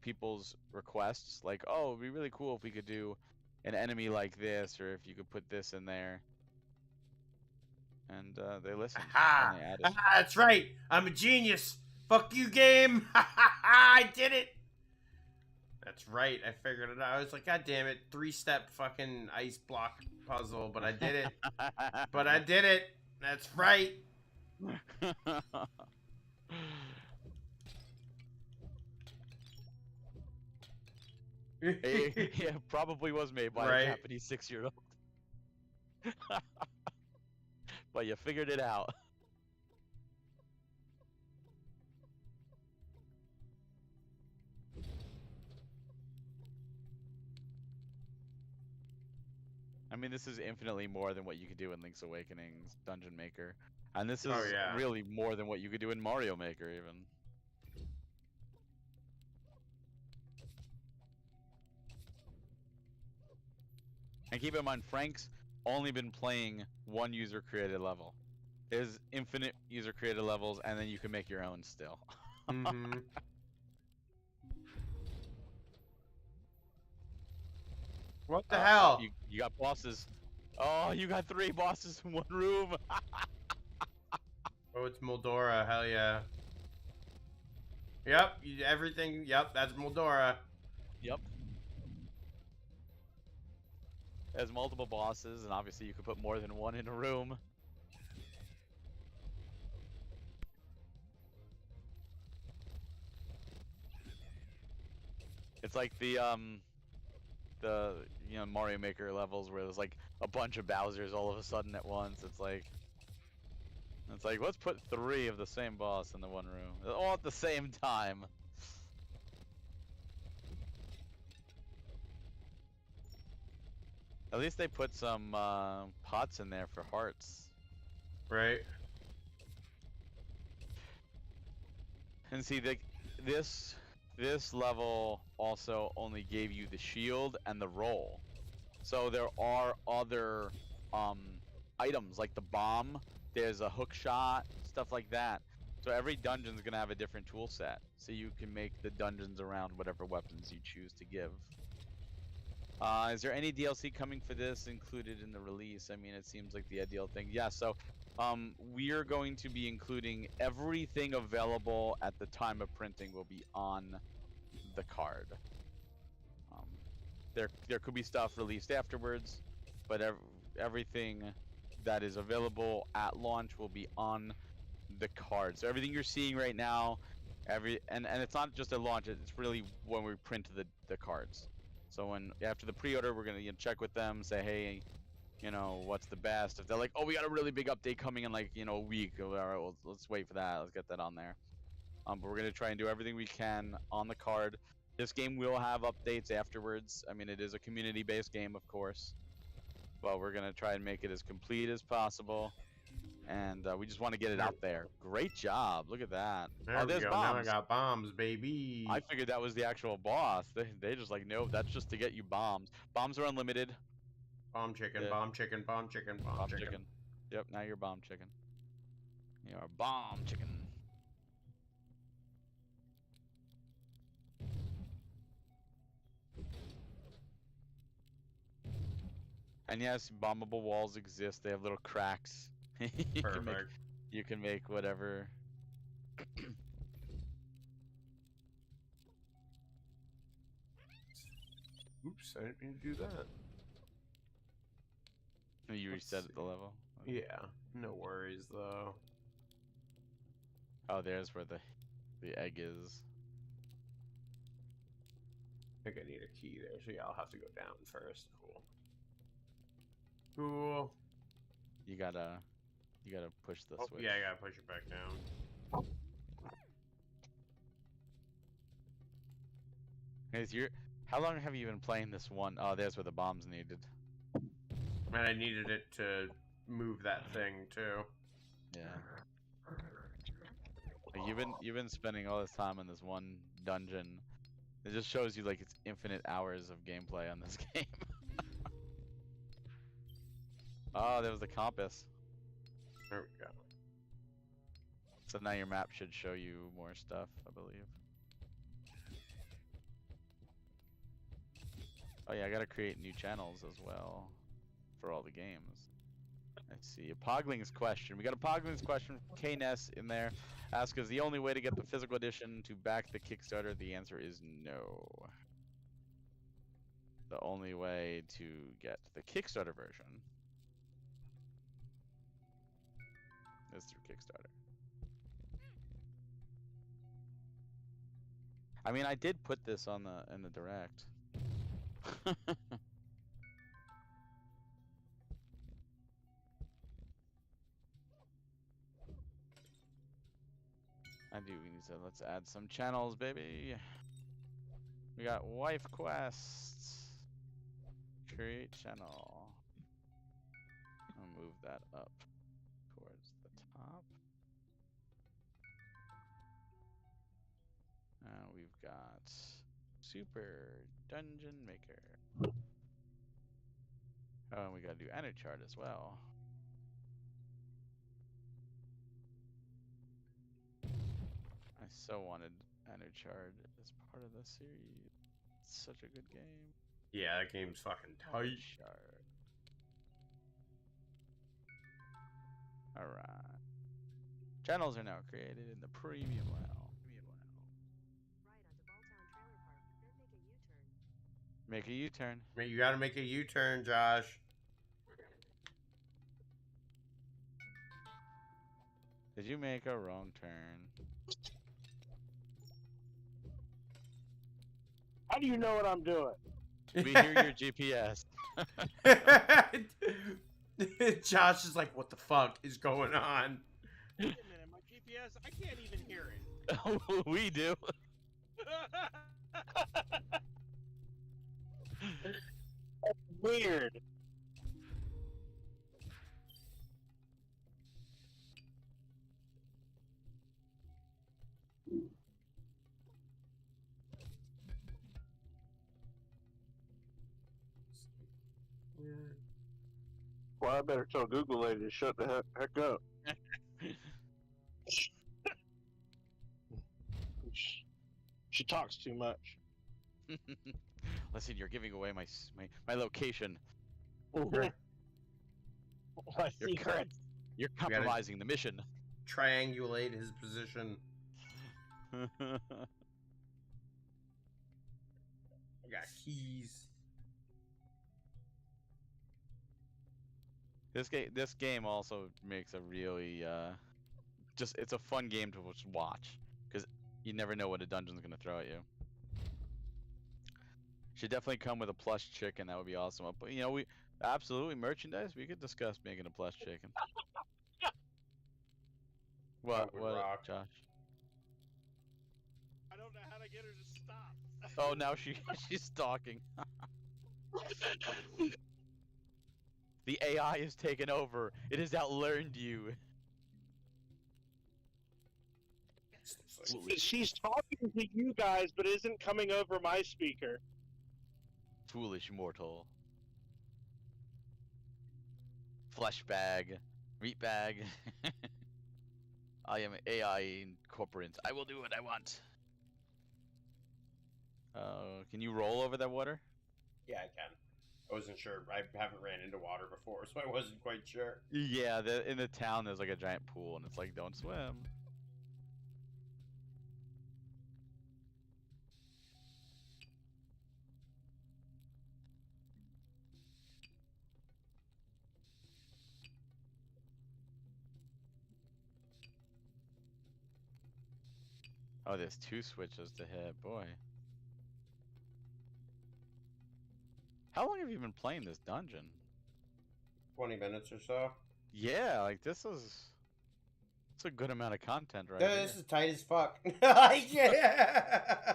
people's requests. Like, oh, it'd be really cool if we could do an enemy like this, or if you could put this in there. And they listen. Aha! And they added. Aha, that's right! I'm a genius! Fuck you, game! I did it! That's right, I figured it out. I was like, god damn it, 3-step fucking ice block puzzle, but I did it. But I did it! That's right! Yeah, probably was made by a Japanese 6-year-old. But you figured it out. I mean, this is infinitely more than what you could do in Link's Awakening's Dungeon Maker. And this is really more than what you could do in Mario Maker, even. And keep in mind, Frank's only been playing one user-created level. There's infinite user-created levels, and then you can make your own still. Mm-hmm. What the hell? You got bosses. Oh, you got 3 bosses in one room. Oh, it's Moldora. Hell yeah. Yep, everything. Yep, that's Moldora. Yep. There's multiple bosses, and obviously you could put more than one in a room. It's like the Mario Maker levels where there's like a bunch of Bowsers all of a sudden at once. It's like let's put 3 of the same boss in the one room, all at the same time. At least they put some pots in there for hearts. Right. And see, this level also only gave you the shield and the roll. So there are other items like the bomb, there's a hook shot, stuff like that. So every dungeon's gonna have a different tool set. So you can make the dungeons around whatever weapons you choose to give. Is there any DLC coming for this included in the release? I mean, it seems like the ideal thing. Yeah, so we are going to be including everything available at the time of printing will be on the card. There could be stuff released afterwards, but everything that is available at launch will be on the card. So everything you're seeing right now, and it's not just at launch, it's really when we print the cards. So after the pre-order, we're gonna check with them, say, hey, what's the best? If they're like, oh, we got a really big update coming in like a week, all right, well, let's wait for that. Let's get that on there. But we're gonna try and do everything we can on the card. This game will have updates afterwards. I mean, it is a community-based game, of course, but we're gonna try and make it as complete as possible. and we just want to get it out there. Great job! Look at that. There Oh, we there's go. Now I bombs. got bombs, baby. I figured that was the actual boss. They just like, nope, that's just to get you bombs. Bombs are unlimited. Bomb chicken, Yeah. bomb chicken, bomb chicken, bomb, Bomb chicken. chicken. Yep, now you're bomb chicken. You are bomb chicken. And yes, bombable walls exist. They have little cracks. Perfect. You can make whatever. Oops, I didn't mean to do that. You Let's reset see. the level. Yeah, no worries though. Oh, there's where the egg is. I think I need a key there, so yeah, I'll have to go down first. Cool. Cool. You gotta push the Oh, switch. yeah, I gotta push it back down. Guys, how long have you been playing this one? Oh, there's where the bombs needed. And I needed it to move that thing too. Yeah. Like, you've been spending all this time in this one dungeon. It just shows you like it's infinite hours of gameplay on this game. Oh, there was the compass. There we go. So now your map should show you more stuff, I believe. Oh yeah, I gotta create new channels as well for all the games. Let's see, a Pogling's question. We got a Pogling's question from KNES in there. Ask, is the only way to get the physical edition to back the Kickstarter? The answer is no. The only way to get the Kickstarter version is through Kickstarter. I mean, I did put this on in the direct. I do. We need to let's add some channels, baby. We got wife quests. Create channel. I'll move that up towards the top. We've got Super Dungeon Maker. Oh, and we gotta do Enerchart as well. I so wanted Enerchart as part of the series. It's such a good game. Yeah, that game's fucking tight. Enerchart. Alright. Channels are now created in the premium WoW. Make a U-turn. You gotta make a U-turn, Josh. Did you make a wrong turn? How do you know what I'm doing? We hear your GPS. Josh is like, what the fuck is going on? Wait a minute, my GPS, I can't even hear it. We do. That's weird. Well, I better tell Google lady to shut the heck up. She talks too much. Listen, you're giving away my location. My You're secrets. You're compromising the mission. Triangulate his position. I got keys. This game also makes a really it's a fun game to just watch because you never know what a dungeon's gonna throw at you. Should definitely come with a plush chicken. That would be awesome. But you know, we absolutely merchandise. We could discuss making a plush chicken. That would What, rock. Josh? I don't know how to get her to stop. Oh, now she's stalking. The AI is taken over. It has outlearned you. seriously. She's talking to you guys, but isn't coming over my speaker. Foolish mortal. Flesh bag. Meat bag. I am AI incorporate. I will do what I want. Can you roll over that water? Yeah, I can. I wasn't sure. I haven't ran into water before, so I wasn't quite sure. Yeah, in the town there's like a giant pool, and it's like, don't swim. Oh, there's 2 switches to hit, boy. How long have you been playing this dungeon? 20 minutes or so. Yeah, like it's a good amount of content right Yeah, here. this is tight as fuck. Yeah.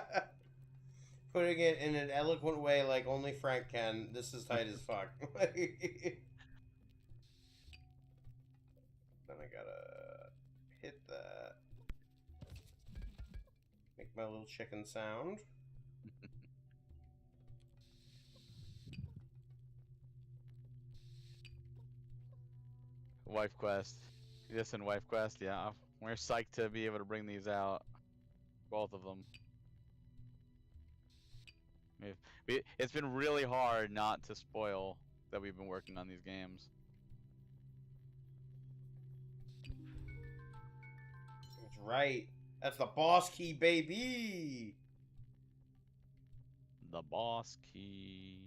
Putting it in an eloquent way like only Frank can, this is tight as fuck. Then I gotta hit that. Make my little chicken sound. Wife Quest. This and Wife Quest, yeah. We're psyched to be able to bring these out. Both of them. It's been really hard not to spoil that we've been working on these games. That's right. That's the boss key, baby! The boss key.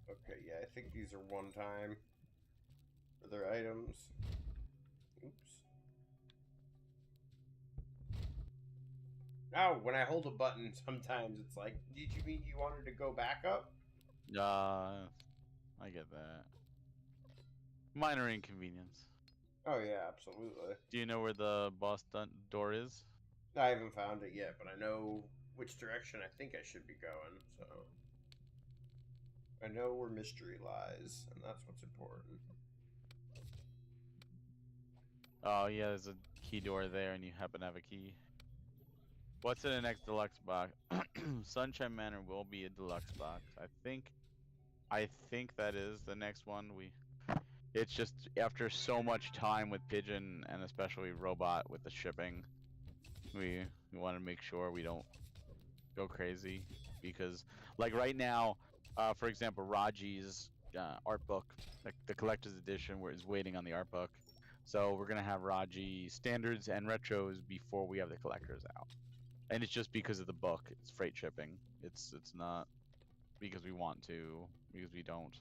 Okay, yeah, I think these are one time for their items. Oops. Now, when I hold a button, sometimes it's like, did you mean you wanted to go back up? I get that. Minor inconvenience. Oh, yeah, absolutely. Do you know where the boss door is? I haven't found it yet, but I know which direction I think I should be going, so. I know where mystery lies, and that's what's important. Oh, yeah, there's a key door there, and you happen to have a key. What's in the next deluxe box? Sunshine Manor will be a deluxe box. I think that is the next one. It's just after so much time with Pigeon and especially Robot with the shipping, we want to make sure we don't go crazy because, like right now, for example, Raji's art book, the collector's edition, is waiting on the art book. So we're gonna have Raji standards and retros before we have the collectors out. And it's just because of the book. It's freight shipping. It's not because we want to, because we don't.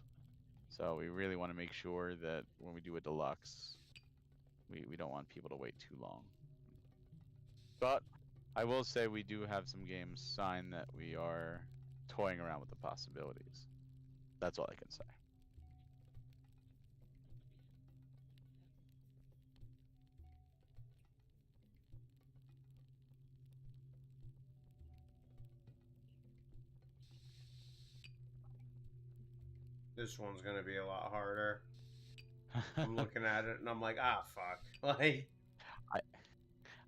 So we really want to make sure that when we do a deluxe, we don't want people to wait too long. But I will say we do have some games signed that we are toying around with the possibilities. That's all I can say. This one's gonna be a lot harder. I'm looking at it and I'm like, ah, fuck. Like,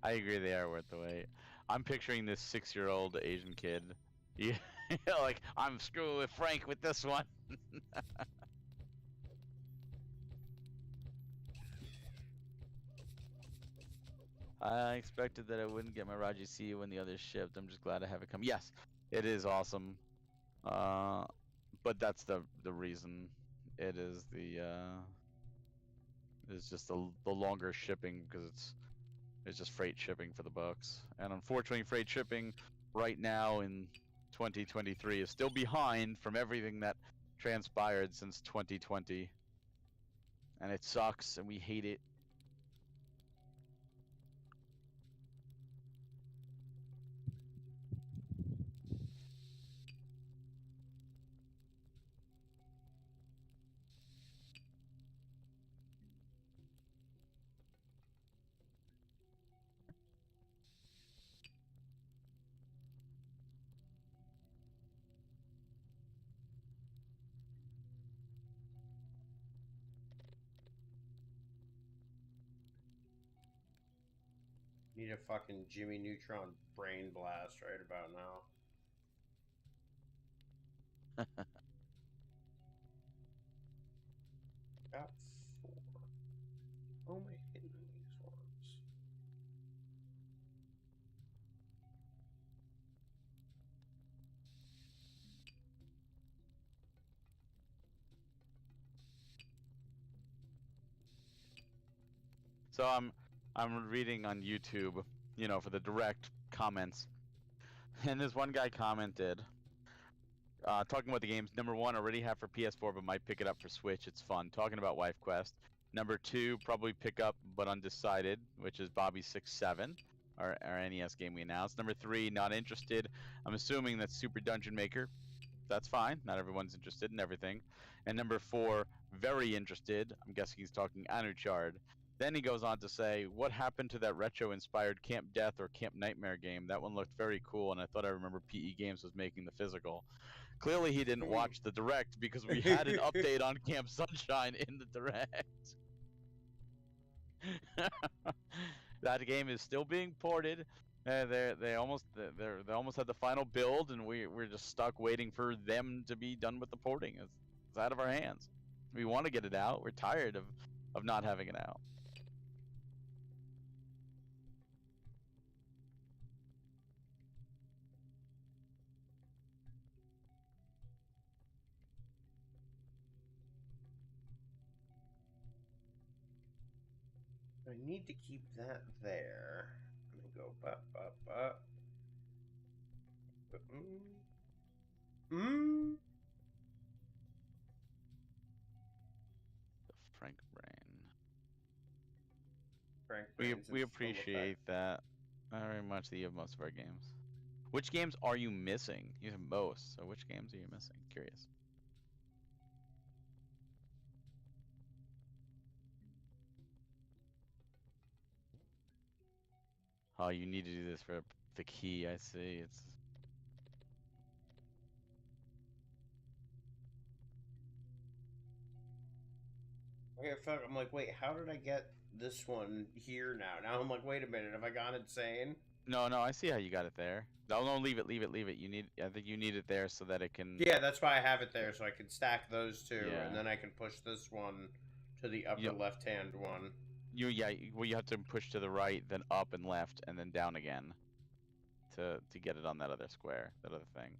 I agree they are worth the wait. I'm picturing this 6-year-old Asian kid. Yeah, like, I'm screwing with Frank with this one. I expected that I wouldn't get my Raji C when the others shipped. I'm just glad I have it come. Yes, it is awesome. But that's the reason. It is it's just the longer shipping because it's just freight shipping for the books. And unfortunately, freight shipping right now in 2023 is still behind from everything that transpired since 2020. And it sucks and we hate it. Need a fucking Jimmy Neutron brain blast right about now. Got 4. Oh, am I hitting these ones? So I'm reading on YouTube, for the direct comments, and this one guy commented, talking about the games. Number 1, already have for PS4, but might pick it up for Switch. It's fun. Talking about Wife Quest. Number 2, probably pick up but undecided, which is Bobby 6-7, our NES game we announced. Number 3, not interested. I'm assuming that's Super Dungeon Maker. That's fine. Not everyone's interested in everything. And number 4, very interested. I'm guessing he's talking Anuchard. Then he goes on to say, what happened to that retro-inspired Camp Death or Camp Nightmare game? That one looked very cool, and I thought I remember PE Games was making the physical. Clearly he didn't watch the Direct, because we had an update on Camp Sunshine in the Direct. That game is still being ported. They almost had the final build, and we're just stuck waiting for them to be done with the porting. It's out of our hands. We want to get it out. We're tired of not having it out. I need to keep that there. I'm gonna go up. The Frank Brain. Frank We Brains is full appreciate that very much that you have most of our games. Which games are you missing? You have most, so which games are you missing? Curious. Oh, you need to do this for the key, I see. It's Okay, fuck. I'm like, wait, how did I get this one here now? Now I'm like, wait a minute, have I gone insane? No, I see how you got it there. No, leave it. I think you need it there so that it can. Yeah, that's why I have it there, so I can stack those two, Yeah. and then I can push this one to the upper Yep. left-hand one. Well, you have to push to the right, then up and left, and then down again, to get it on that other square, that other thing.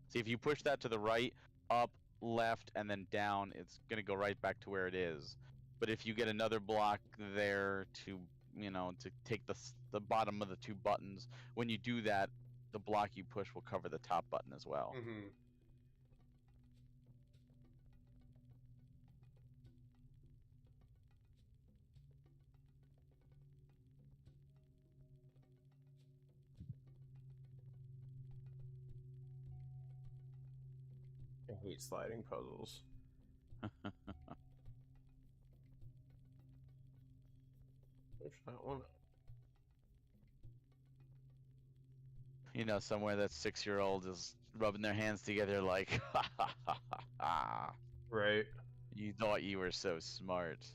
See, if you push that to the right, up, left, and then down, it's gonna go right back to where it is. But if you get another block there to take the bottom of the 2 buttons, when you do that, the block you push will cover the top button as well. Mm-hmm. I hate sliding puzzles. Push that one up. Somewhere that 6-year-old is rubbing their hands together like, ha ha ha ha ha. Right. You thought you were so smart.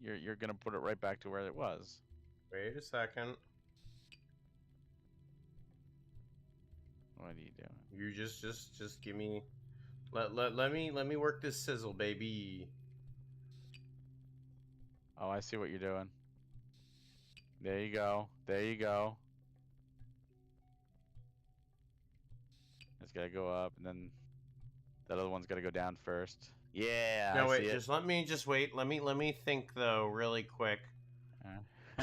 You're gonna put it right back to where it was. Wait a second. What are you doing? You just give me. Let me work this sizzle, baby. Oh, I see what you're doing. There you go. There you go. It's gotta go up, and then that other one's gotta go down first. Yeah. No, I wait. see Just let me wait. Let me think though, really quick,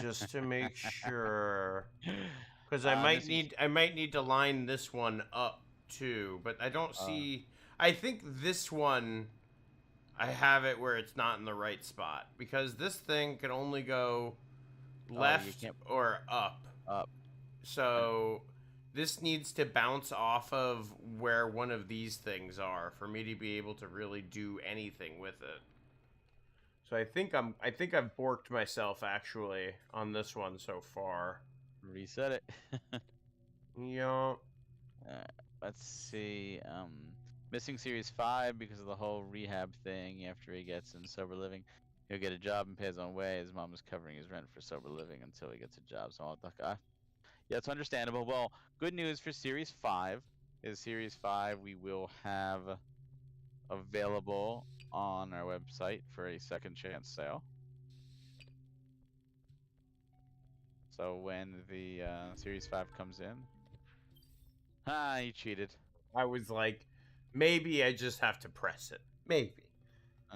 just to make sure, because I might need to line this one up too. But I don't see. I think this one, I have it where it's not in the right spot, because this thing can only go left or up. Up. So this needs to bounce off of where one of these things are for me to be able to really do anything with it. So I think I've borked myself actually on this one so far. Reset it. Yeah. Let's see. Missing Series 5 because of the whole rehab thing after he gets in Sober Living. He'll get a job and pay his own way. His mom is covering his rent for sober living until he gets a job. So yeah, it's understandable. Well, good news for Series 5 is Series 5 we will have available on our website for a second chance sale. So when the Series 5 comes in, you cheated. I was like, maybe I just have to press it. Maybe.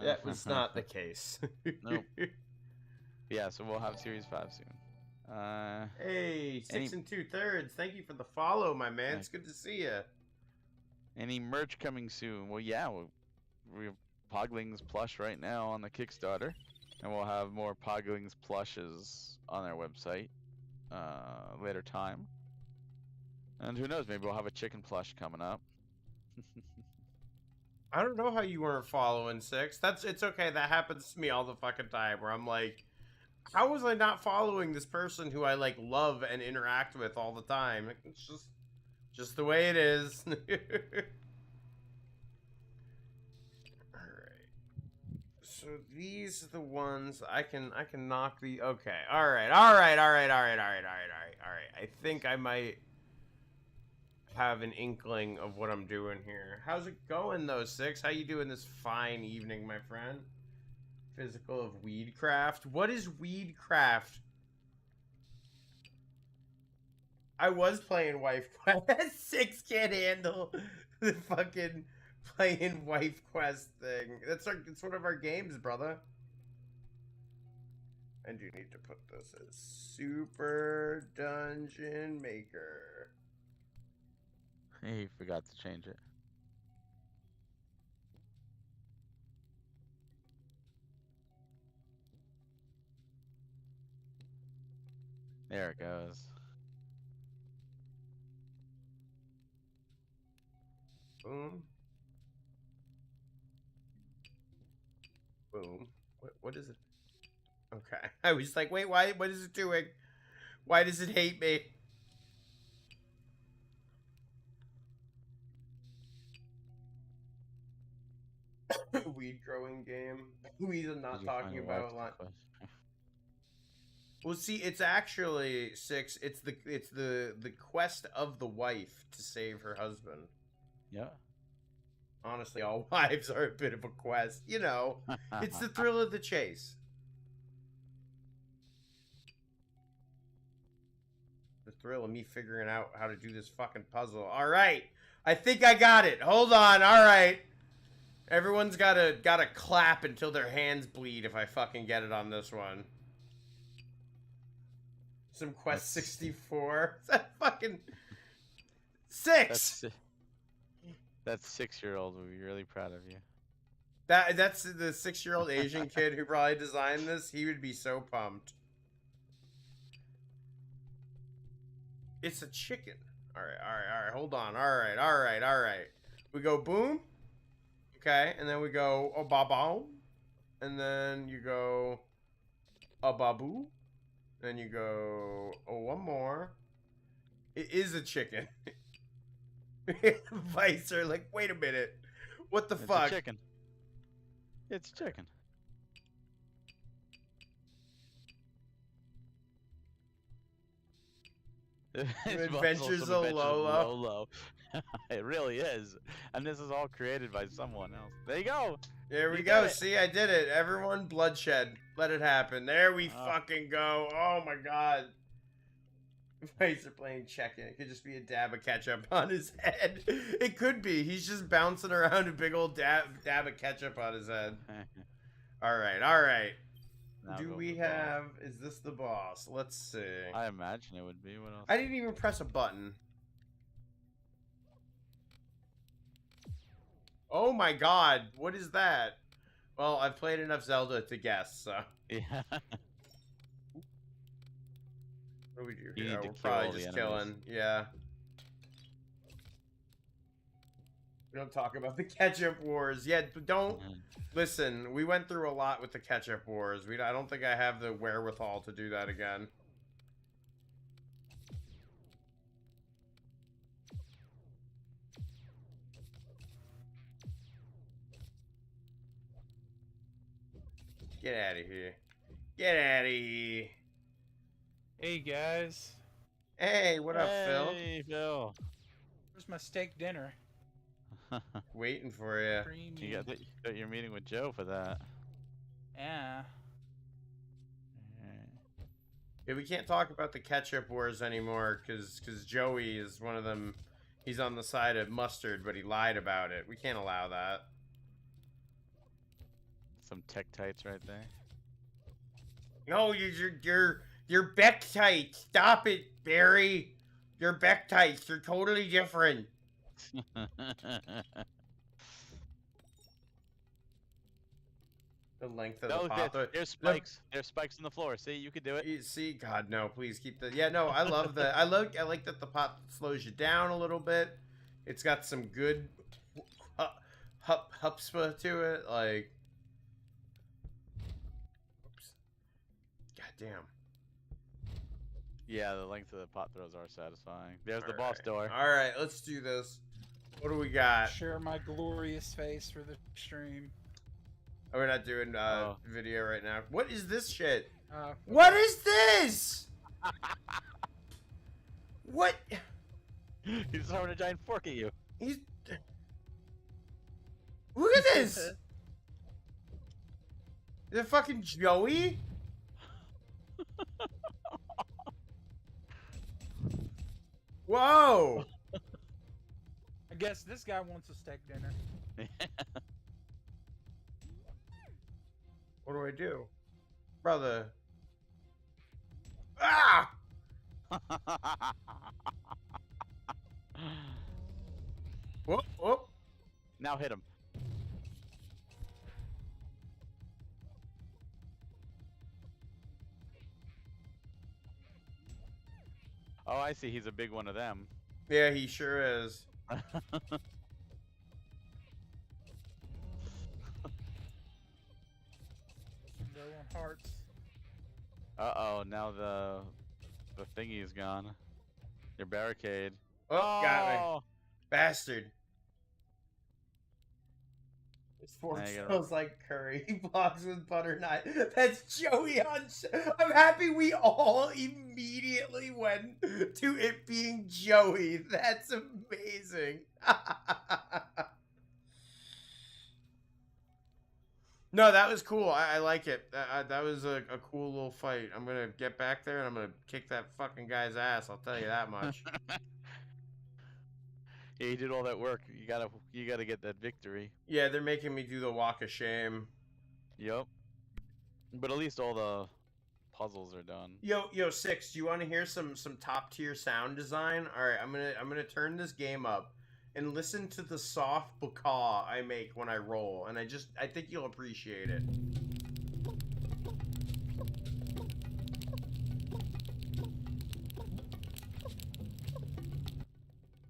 That was not the case. Nope. Yeah, so we'll have Series 5 soon. Hey, 6 2/3. Thank you for the follow, my man. It's good to see you. Any merch coming soon? Well, yeah, we have Poglings plush right now on the Kickstarter, and we'll have more Poglings plushes on our website later time. And who knows, maybe we'll have a chicken plush coming up. I don't know how you weren't following 6. It's okay. That happens to me all the fucking time where I'm like, how was I not following this person who I like love and interact with all the time? It's just the way it is. Alright. So these are the ones I can knock the okay. Alright. I think I might have an inkling of what I'm doing here. How's it going though, 6? How you doing this fine evening, my friend? Physical of Weedcraft. What is Weedcraft? I was playing Wife Quest. 6 can't handle the fucking playing Wife Quest thing. It's one of our games, brother. I do need to put this as Super Dungeon Maker. He forgot to change it. There it goes. Boom. Boom. What is it? Okay. I was like, wait, why? What is it doing? Why does it hate me? Weed growing game. Weed I'm not talking about a lot. Well, see, it's actually 6. It's the quest of the wife to save her husband. Yeah. Honestly, all wives are a bit of a quest. You know, it's the thrill of the chase. The thrill of me figuring out how to do this fucking puzzle. All right. I think I got it. Hold on. All right. Everyone's gotta clap until their hands bleed if I fucking get it on this one. Some Quest 64. Is that fucking 6? That 6-year-old would be really proud of you. That's the 6-year-old Asian kid who probably designed this. He would be so pumped. It's a chicken. All right. Hold on. All right. We go boom. Okay, and then we go a ba-boom. And then you go a babu. Then you go one more. It is a chicken. Vice are like, wait a minute. What the fuck? It's a chicken. It's chicken. Adventures of Lolo. It really is. And this is all created by someone else. There you go. There we go. See, I did it. Everyone bloodshed. Let it happen. There we fucking go. Oh my god. Vice are playing check-in. It could just be a dab of ketchup on his head. It could be. He's just bouncing around a big old dab of ketchup on his head. Alright. Do we have... Is this the boss? Let's see. I imagine it would be. What else? I didn't even press a button. Oh my god, what is that? Well, I've played enough Zelda to guess, so. Yeah. What do we do here? We're probably just killing. Yeah. We don't talk about the ketchup wars. Yeah, don't. Listen, we went through a lot with the ketchup wars. I don't think I have the wherewithal to do that again. Get out of here. Get out of here. Hey guys, Hey, what up, Phil? Hey, Phil. where's my steak dinner? Waiting for you. You got your meeting with Joe for that. Yeah. Yeah, we can't talk about the ketchup wars anymore because Joey is one of them. He's on the side of mustard, but he lied about it. We can't allow that. Some tech tights right there. No, you're Becktight. Stop it, Barry. You're Becktights. They're totally different. The length of the pot. There's spikes. There's spikes on the floor. See, you could do it. You see, God, no, please keep the. Yeah, no, I love the. I like that the pot slows you down a little bit. It's got some good hupspa to it, like. Oops. God damn. Yeah, the length of the pot throws are satisfying. There's the boss door. All right, let's do this. What do we got? Share my glorious face for the stream. Oh, we're not doing video right now. What is this shit? Okay. What is this? What? He's throwing a giant fork at you. He's. Look at this. Is it fucking Joey? Whoa! I guess this guy wants a steak dinner. What do I do? Brother. Ah! Whoop, whoop. Now hit him. Oh, I see. He's a big one of them. Yeah, he sure is. Low on hearts. Uh-oh, now the thingy is gone. Your barricade. Oh, got me. Bastard. His fork Now you gotta- smells like curry. Blocks with butter knife. That's Joey on. I'm happy we all immediately went to it being Joey. That's amazing. No, that was cool. I like it. That was a cool little fight. I'm gonna get back there and I'm gonna kick that fucking guy's ass. I'll tell you that much. Yeah, you did all that work. You gotta get that victory. Yeah, they're making me do the walk of shame. Yup. But at least all the puzzles are done. Yo, Six, do you want to hear some top tier sound design? All right, I'm gonna turn this game up and listen to the soft bacaw I make when I roll, and I think you'll appreciate it.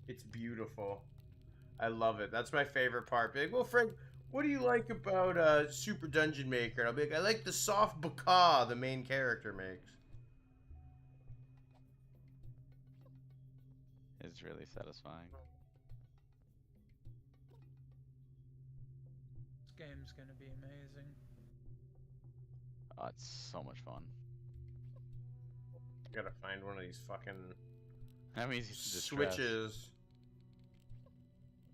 It's beautiful. I love it. That's my favorite part. Be like, well, Frank, what do you like about Super Dungeon Maker? And I'll be like, I like the soft bacaw the main character makes. It's really satisfying. This game's gonna be amazing. Oh, it's so much fun. Gotta find one of these fucking That means he's distressed. switches.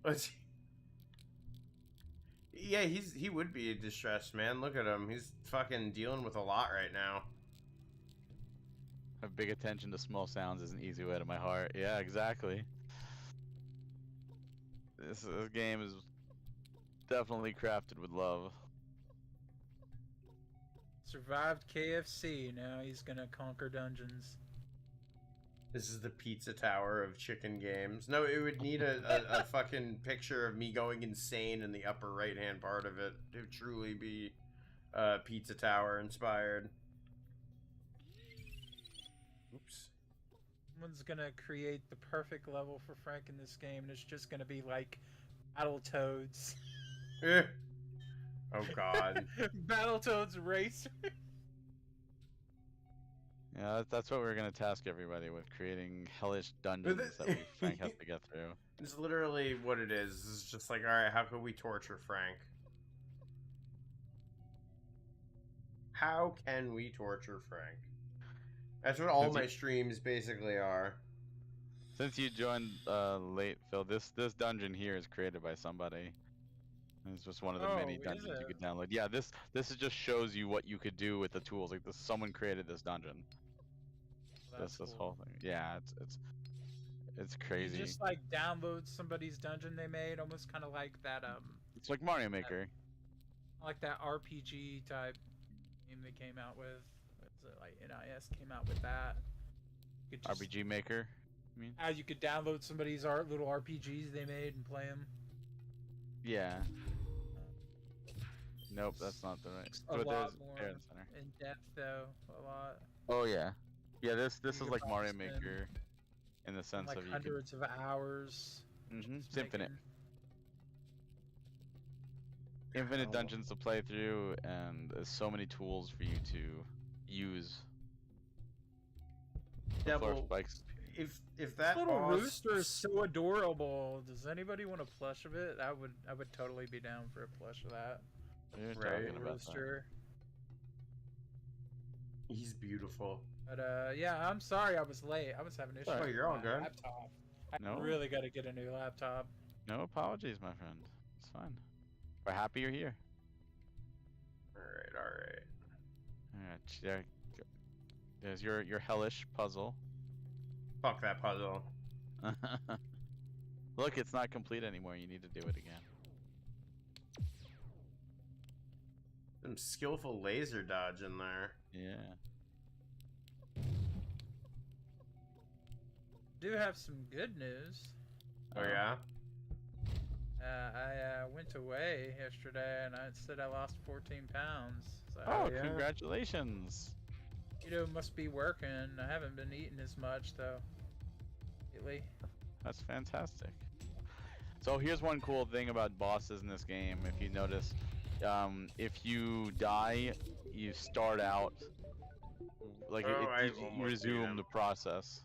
Let's. Yeah, he would be distressed, man. Look at him. He's fucking dealing with a lot right now. Have big attention to small sounds is an easy way to my heart. Yeah, exactly. This game is definitely crafted with love. Survived KFC, now he's gonna conquer dungeons. This is the pizza tower of chicken games. No, it would need a fucking picture of me going insane in the upper right hand part of it to truly be pizza tower inspired. Oops. Someone's gonna create the perfect level for Frank in this game, and it's just gonna be like Battletoads. Eh. Oh god. Battletoads Racer. Yeah, that's what we're gonna task everybody with, creating hellish dungeons that Frank has to get through. It's literally what it is. It's just like, alright, how can we torture Frank? How can we torture Frank? That's what all Since my you- streams basically are. Since you joined late, Phil, this dungeon here is created by somebody. It's just one of the many Oh, is dungeons you it? could download. Yeah, this just shows you what you could do with the tools. Like someone created this dungeon. That's This cool. whole thing. Yeah, it's You crazy. just like download somebody's dungeon they made, almost kind of like that It's like Mario Maker. RPG type game they came out with. What's it, like NIS came out with that. You could just, RPG Maker. I mean, you could download somebody's little RPGs they made and play them. yeah. Nope, that's not the right. A But lot there's more Air Center. in depth though, a lot. Oh yeah, yeah. This You is could like Mario probably Maker, in the Spend, sense like of you hundreds of hours. can. It's just infinite. making- Infinite Wow. dungeons to play through, and there's so many tools for you to use. The floor Devil, spikes. if that This little boss, rooster is so adorable. Does anybody want a plush of it? I would totally be down for a plush of that. You're Right. talking Little about that. rooster. he's beautiful. But yeah, I'm sorry I was late. I was having issues. Oh, with you're all my good. Laptop. I No. really got to get a new laptop. No apologies, my friend. It's fine. We're happy you're here. All right. Alright, there. There's your hellish puzzle. Fuck that puzzle. Look, it's not complete anymore. You need to do it again. Some skillful laser dodge in there. Yeah. Do have some good news. Oh yeah. I went away yesterday and I said I lost 14 pounds. So Oh, yeah. congratulations. keto must be working. I haven't been eating as much though. Lately. That's fantastic. So here's one cool thing about bosses in this game. If you notice, if you die, you start out like Oh, I you almost beat resume him. the process.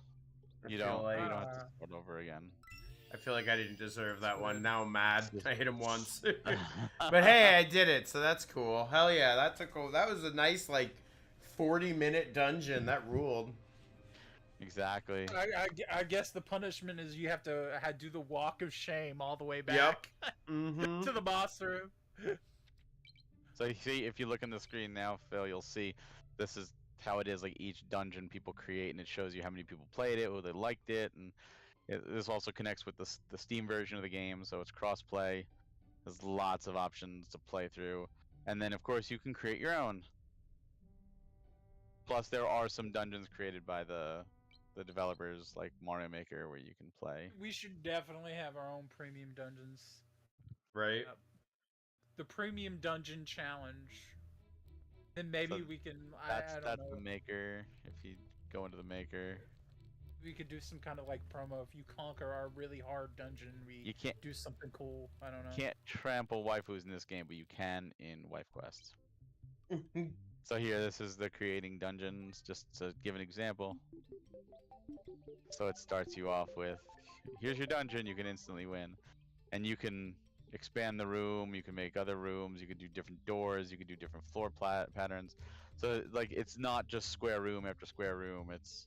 I You feel don't like- you don't have to start over again. I feel like I didn't deserve that one. Now I'm mad. I hit him once. But hey, I did it, so that's cool. Hell yeah, that's a cool. That was a nice like 40-minute dungeon. That ruled. Exactly. I guess the punishment is you have to do the walk of shame all the way back Mm-hmm. to the boss room. So you see, if you look on the screen now, Phil, you'll see this is how it is. Like each dungeon people create, and it shows you how many people played it, whether they liked it, and this also connects with the Steam version of the game, so it's cross-play. There's lots of options to play through, and then of course you can create your own. Plus, there are some dungeons created by the developers, like Mario Maker, where you can play. We should definitely have our own premium dungeons. Right. The premium dungeon challenge. Then maybe So we can. That's I don't that's know. the Maker. If you go into the Maker, We could do some kind of like promo. If you conquer our really hard dungeon, we you can't do something cool. I don't know. can't trample waifus in this game, but you can in Wife Quest. So here, this is the creating dungeons, just to give an example. So it starts you off with, here's your dungeon, you can instantly win. And you can expand the room, you can make other rooms, you can do different doors, you can do different floor patterns. So like, it's not just square room after square room, it's...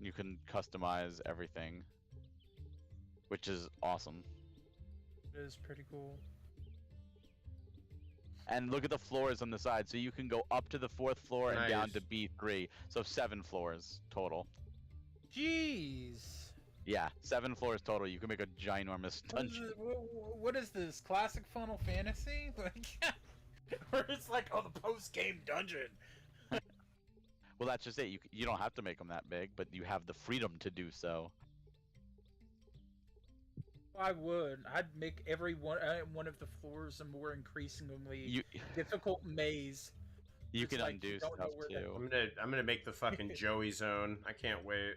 You can customize everything, which is awesome. It is pretty cool. And look at the floors on the side, so you can go up to the 4th floor and down Nice. to B3. So 7 floors total. Jeez. Yeah, 7 floors total. You can make a ginormous What is, dungeon. what is this? Classic Final Fantasy? Like, where it's like, oh, the post-game dungeon. Well, that's just it. You don't have to make them that big, but you have the freedom to do so. I would. I'd make every one of the floors a more increasingly You difficult maze. you It's can like undo you don't know stuff where that- too. I'm gonna make the fucking Joey zone. I can't wait.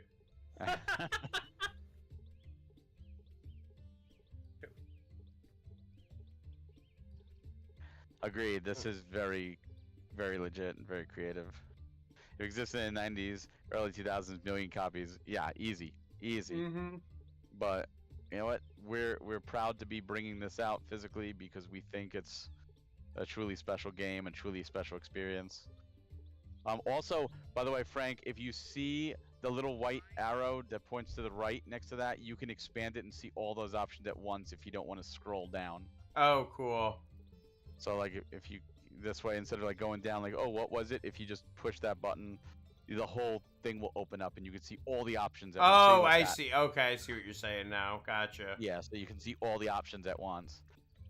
Agreed. This is very, very legit and very creative. It existed in the 90s, early 2000s, million copies. Yeah, easy, easy. Mm-hmm. But you know what? We're proud to be bringing this out physically because we think it's a truly special game, a truly special experience. Also, by the way, Frank, if you see the little white arrow that points to the right next to that, you can expand it and see all those options at once if you don't want to scroll down. Oh, cool. So like if you this way, instead of like going down like, oh, what was it? If you just push that button, the whole thing will open up and you can see all the options at once. Oh, I see. Okay, I see what you're saying now. Gotcha. Yeah, so you can see all the options at once.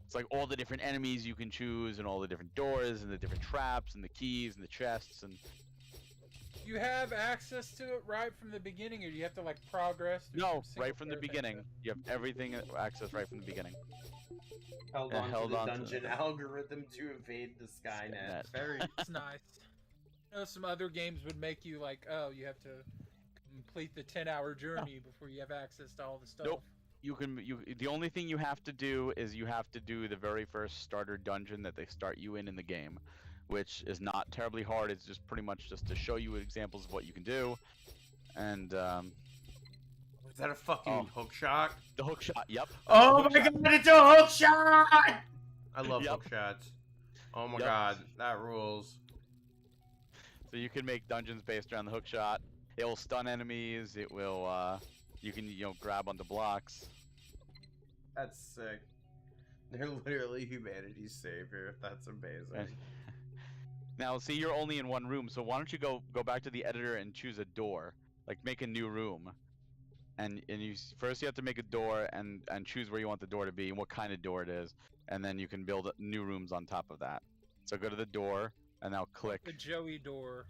It's like all the different enemies you can choose and all the different doors and the different traps and the keys and the chests and You have access to it right from the beginning, or do you have to like progress? through no, some right from the single-player thing beginning. You have everything access right from the beginning. Held And on held to the on to dungeon the- algorithm to evade the Skynet. Skynet. Very. It's nice. I know some other games would make you like, oh, you have to complete the 10-hour journey before you have access to all the stuff. Nope. The only thing you have to do is you have to do the very first starter dungeon that they start you in the game, which is not terribly hard. It's just pretty much just to show you examples of what you can do. And Is that a fucking hook shot? the hook shot, yep. Oh Hook my shot. god, it's a hook shot! I love Yep. hook shots. Oh my Yep. god, that rules. So you can make dungeons based around the hook shot. It will stun enemies. It will you can grab onto blocks. That's sick. They're literally humanity's savior. That's amazing. And now, see, you're only in one room, so why don't you go back to the editor and choose a door, like make a new room, and first you have to make a door and choose where you want the door to be and what kind of door it is, and then you can build new rooms on top of that. So go to the door and now click. The Joey door.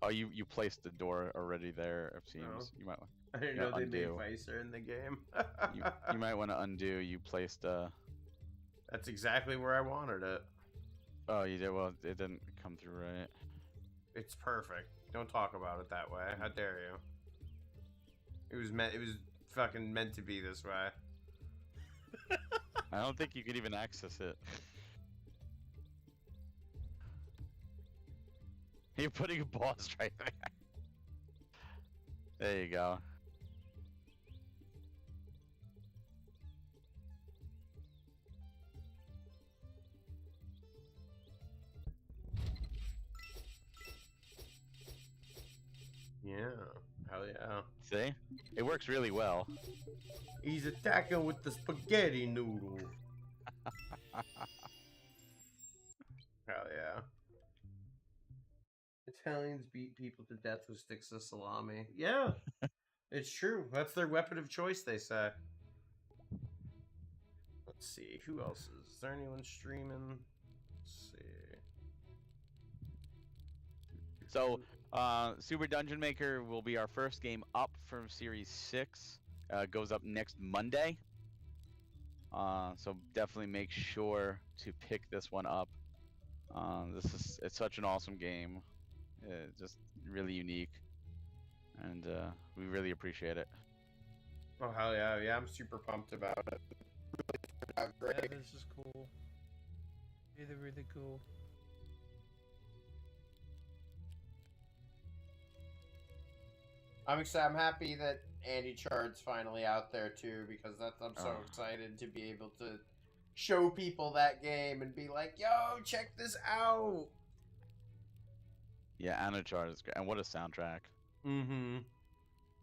Oh, you placed the door already there. It seems Oh. you might I didn't Yeah, know they made undo. Vicer in the game. you might want to undo. You placed That's exactly where I wanted it. Oh, you did. Well, it didn't come through right. It's perfect. Don't talk about it that way. How dare you? It was meant. It was fucking meant to be this way. I don't think you could even access it. You're putting a pause right there. There you go. Yeah. Hell yeah. See? It works really well. He's attacking with the spaghetti noodle. Hell yeah. Italians beat people to death with sticks of salami. Yeah. It's true. That's their weapon of choice, they say. Let's see. Who else is there anyone streaming? Let's see. So, Super Dungeon Maker will be our first game up from Series 6. Goes up next Monday. So definitely make sure to pick this one up. It's such an awesome game. Just really unique. And we really appreciate it. Oh, hell yeah. Yeah, I'm super pumped about it. Yeah, this is cool. Really, really cool. I'm excited. I'm happy that Andy Chard's finally out there too, because I'm so excited to be able to show people that game and be like, "Yo, check this out." Yeah, Anachart is great, and what a soundtrack! Mm-hmm.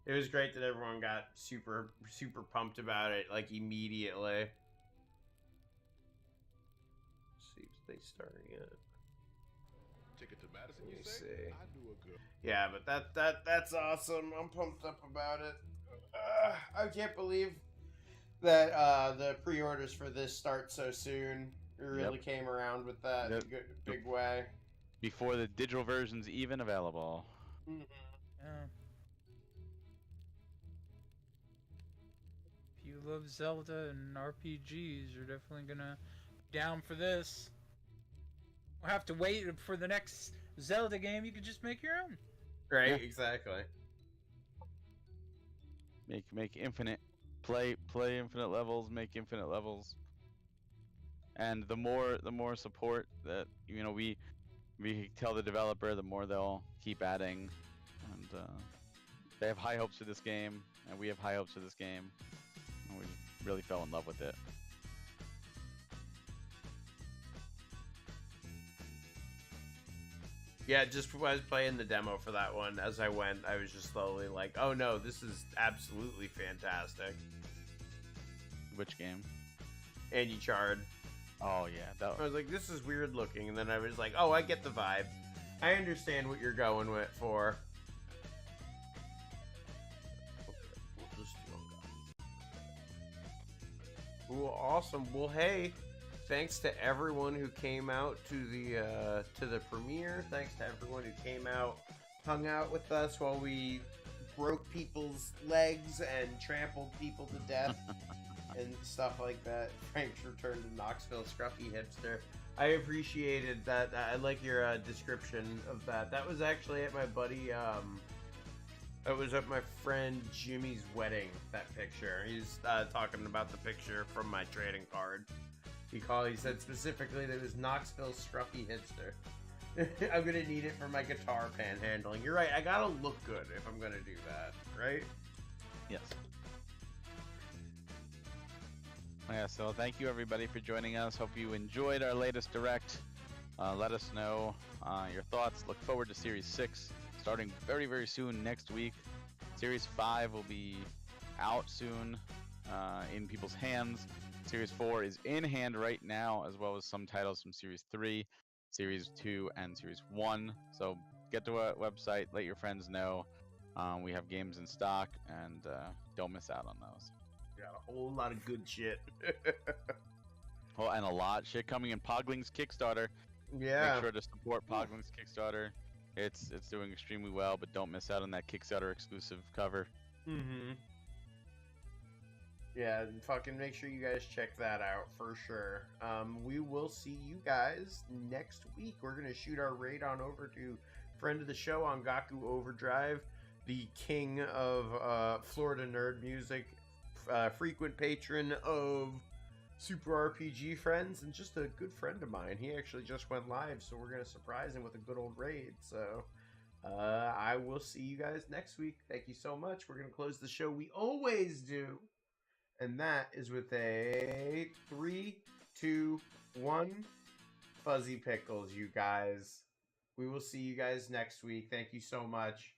It was great that everyone got super pumped about it like immediately. Let's see if they starting it. Ticket to Madison, Let me you say? see. I do a good. Yeah, but that's awesome. I'm pumped up about it. I can't believe that the pre-orders for this start so soon. It really came around with that in a big way. Before the digital version's even available. Mm-hmm. Yeah. If you love Zelda and RPGs, you're definitely gonna be down for this. We'll have to wait for the next Zelda game. You can just make your own. Right, Yeah. exactly. Make infinite play infinite levels, make infinite levels. And the more support that we tell the developer, the more they'll keep adding. And they have high hopes for this game, and we have high hopes for this game. And we really fell in love with it. Yeah, just when I was playing the demo for that one, as I went, I was just slowly like, oh no, this is absolutely fantastic. Which game? And you charred. Oh yeah, that I was like, this is weird looking, and then I was like, oh, I get the vibe. I understand what you're going with for. Ooh, awesome. Well, hey, thanks to everyone who came out to the premiere. Thanks to everyone who came out, hung out with us while we broke people's legs and trampled people to death and stuff like that. Frank's return to Knoxville, scruffy hipster. I appreciated that. I like your description of that. That was actually at my buddy. It was at my friend Jimmy's wedding. That picture. He's talking about the picture from my trading card. He said specifically that it was Knoxville scruffy hipster. I'm gonna need it for my guitar panhandling. You're right. I gotta look good if I'm gonna do that, right? Yes. Yeah, so thank you everybody for joining us. Hope you enjoyed our latest direct. Let us know your thoughts. Look forward to Series 6 starting very, very soon next week. Series 5 will be out soon in people's hands. Series 4 is in hand right now, as well as some titles from Series 3, Series 2, and Series 1. So get to our website, let your friends know. We have games in stock, and don't miss out on those. Got a whole lot of good shit. Oh, and a lot of shit coming in Pogling's Kickstarter. Yeah. Make sure to support Pogling's Kickstarter. It's doing extremely well, but don't miss out on that Kickstarter exclusive cover. Mm-hmm. Yeah, and fucking make sure you guys check that out for sure. We will see you guys next week. We're gonna shoot our raid on over to friend of the show on Gaku Overdrive, the king of Florida nerd music, frequent patron of Super RPG Friends, and just a good friend of mine. He actually just went live, so we're gonna surprise him with a good old raid. So I will see you guys next week. Thank you so much. We're gonna close the show we always do, and that is with a 3, 2, 1 fuzzy pickles, you guys. We will see you guys next week. Thank you so much.